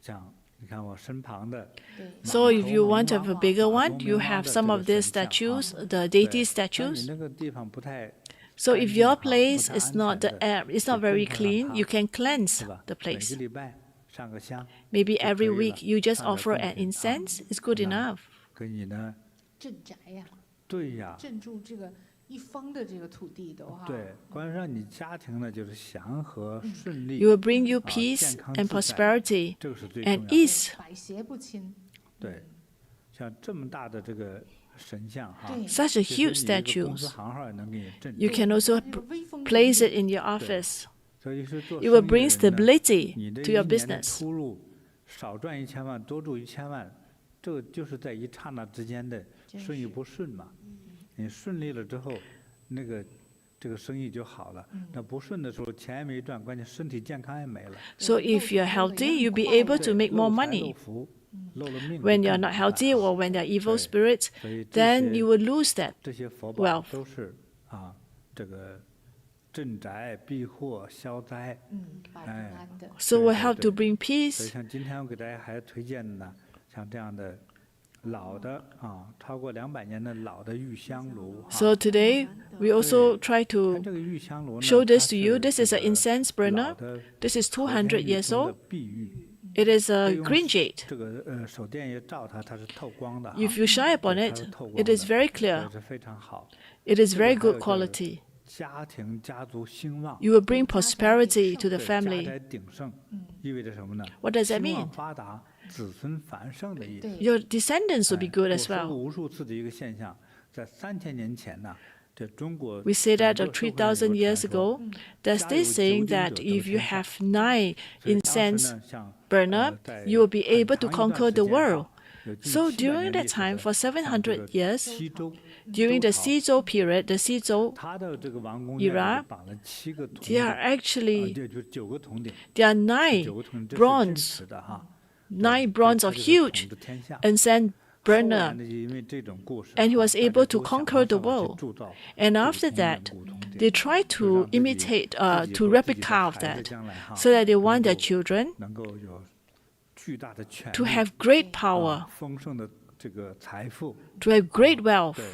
像你看我身旁的，对， So if you 马 want to have a 头 bigger 马 one, 头 you 明王 have 的 some 这 of 个 these 神像啊 statues, the 对 deity 那你 statues. 那个地方不太 So 干 if 净 your 哈，不 place 太 is 安 not 全 the 的， it's 就 not 供 very 上 clean, 它 you can cleanse 是吧？ the 每个 place. 礼拜上个香， Maybe 就可 every 以了， week you just 上点 offer 贡 an 品啊， incense is good 那 enough. 给你呢，镇宅呀，对呀，镇住这个一方的这个土地都哈。对，关于让你家庭呢就是祥和顺利 It will bring you 啊， peace 健康 and 自在， prosperity 这个是最重 and 要的。 ease. 百邪不侵。对，像这么大的这个神像哈，对， Such a 其实 huge 你这个公 statues. 司行号也能给你镇 You 住。 can also 这个威风 place 凛 it in your office. 所以是做 It will 生意 bring 的人呢， stability 你这 to 一 your 年的 business. 出入少赚1000万，多赚1000万，这个就是在一刹那之间的真顺意是不顺嘛。你顺利了之后，这个生意就好了。那不顺的时候，钱也没赚，关键身体健康也没了。 So if you're healthy, you'll be able to 对， make more 漏财漏 money. 福，漏了命就 When you're 更 not 麻烦 healthy or when there are evil 对 spirits, 所以这 then 些 you will lose that. 这些佛宝 wealth 都是啊，这个镇宅避祸消灾。保平哎安的。 So 对 will 对 help to 对 bring 所以 peace. 像今天我给大家还推荐的呢，像这样的老的啊，超过200年的老的玉香炉哈。 So today, we also try 看 to 这个玉香炉呢， show 它 this to you. 是 This 这 is an 个 incense 老 burner. 的 This is 和田 200玉 years 中的 old. 碧玉。 It is 这 a 用 green jade. 这个手电一照它，它是透光的哈。 If you shine upon 对， it, 它是透 it 光 is 的， very 所 clear. 以是非常好。 It is 这个 very 还有 good 就是 quality. 家庭家族兴旺， You will bring prosperity to the 对，家 family. 宅鼎盛，意味着什么呢？ What does that 兴旺 mean? 发达，子孙繁盛的意思。对， Your descendants will be 哎 good 我 as 说过 well. 无数次的一个现象，在3000年前呢，这中国 We say 整 that 个社会上有个 3,000 years 传说 ago, there's 家有 this 九 saying 鼎 that 者得 if you 天下 have 9所以当时 incense 呢，像 burner, 在 you will be 很 able to 长一段 conquer 时 the 间哈 world. 有近 So 700 during 年 that 历史 time, 的 for 像这 700个 years, 西周 during 周 the 朝 Xizhou period, the Xizhou, 他的这个王宫 Era 内绑了7个铜 there 鼎， are actually 对，就9个铜鼎， there are 9 9个铜鼎，这是真 bronze 实的哈。 9 对 bronze 他 of 就是 huge 统治天下。 incense 后来 burner, 呢，因为这种故事 and he 哈 was 大家 able 都 to 想 conquer 方 the 设法去 world. 铸造 And 这个 after 铜鼎 that, 古铜鼎 they try 就 to 让自己 imitate, 自己 to 和自己的 replica of 孩子 that, 将来哈 so that they 能 want their 够 children 能够有巨大的权 to 利 have great 啊 power, 丰盛的这个财富， to have great wealth, 对，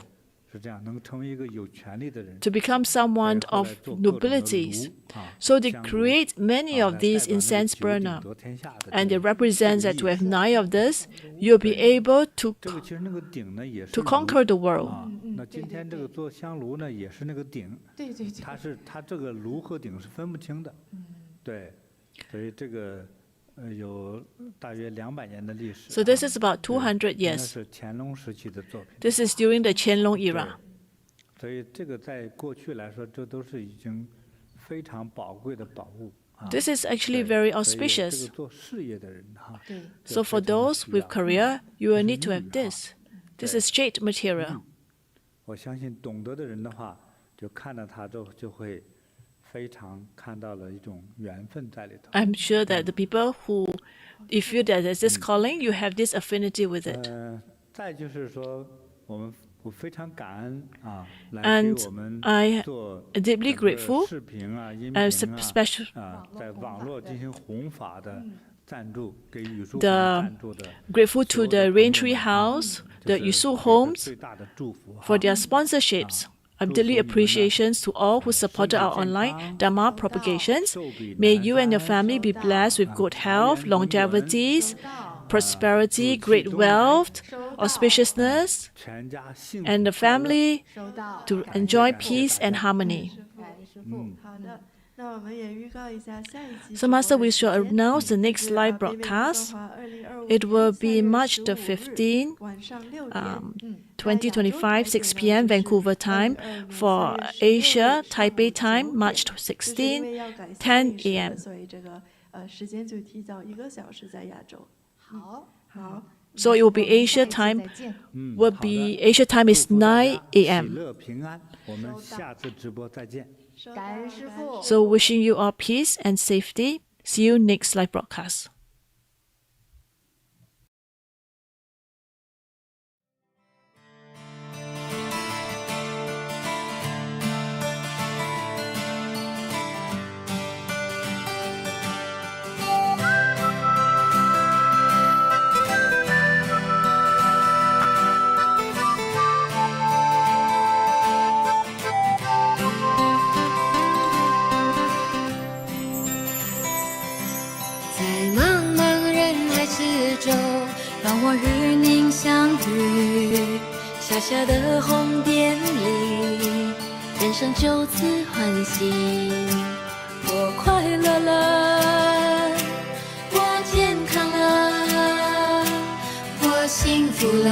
是这样，能成为一个有权利的人。 to become 所以 someone 后 of 来做各种的 nobilities. 炉啊 So they 香炉 create many 啊 of 来 these 代表那个 incense 九鼎 burner, 得天下的 and 这 it 个 represents 这 that 个 to 意 have 思。 9 of this, you'll be able to 这个其实那个鼎呢也是 to 炉 conquer the world. 啊。那今对天这个做香炉呢也是那个鼎，对对对，它这个炉和鼎是分不清的。对，所以这个有大约200年的历史。 So this is about 200应该 years. 是乾隆时期的作品。 This is during the Qianlong 对 era. 所以这个在过去来说，这都是已经非常宝贵的宝物啊。 This is actually 对 very 所以这 auspicious. 个做事业的人哈，对，就 So 非 for 常的 those 需 with 要 career, you will 这是 need to 玉 have 哈 this. This 对 is jade material. 我相信懂得的人的话，就看到它就会非常看到了一种缘分在里头。 I'm sure that the people who, if you that there's this calling, you have this affinity with it. 再就是说，我们我非常感恩啊，来给 And 我们 I 做 am deeply 整个 grateful 视频啊、音 and 频啊 special 在网络进行弘法的赞助，给语数 The 环赞助的 grateful 所 to 有 the 的朋友 Raintree 们啊 House, 这 the 是 Yusu 给的 Homes 最大的祝福 for 哈 their sponsorships. I'm 祝福 deeply 你们呢 appreciations to all who 身 supported 体 our 健 online 康 Dharma propagations. 寿比 May 南 you and your 山 family be blessed with good 财 health, 源滚滚 longevities, 收到， prosperity, 福气 great 东来 wealth, 收到， auspiciousness, 全家幸 and 福 the 快乐 family 收到， to 感谢 enjoy 感谢 peace 大 and 家 harmony. 师傅感恩师父。好的，那我们也预告一下下一期 So, 直播 Master, 的 we 时 shall 间 announce the 就 next 是 live 北美温哥 broadcast. 华2025 It will 年 be 3月 March the 15日 15th, 晚上6点。 2025, 6 p.m. Vancouver time. For Asia, Taipei time, March 16, 10 a.m. 所以这个时间就提早1个小时在亚洲。好，好， So it will be 我们 Asia 下一次 time. 再见。 Will 好的 be Asia time is 祝福大 9 家喜 a.m. 乐平安，我们下次直播再见。收感恩到师父 So wishing you all peace and safety. See you next live broadcast.我与您相遇，小小的红点里，人生就此欢喜。我快乐了，我健康了，我幸福了，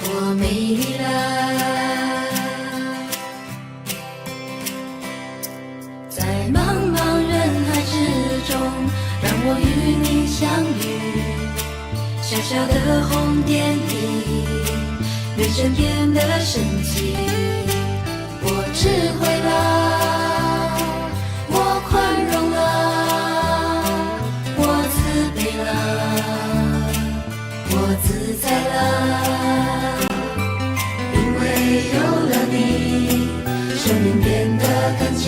我美丽了。在茫茫人海之中，让我与你相遇。小小的红点里，人生变得神奇。我智慧了，我宽容了，我慈悲了，我自在了。因为有了你，生命变得更坚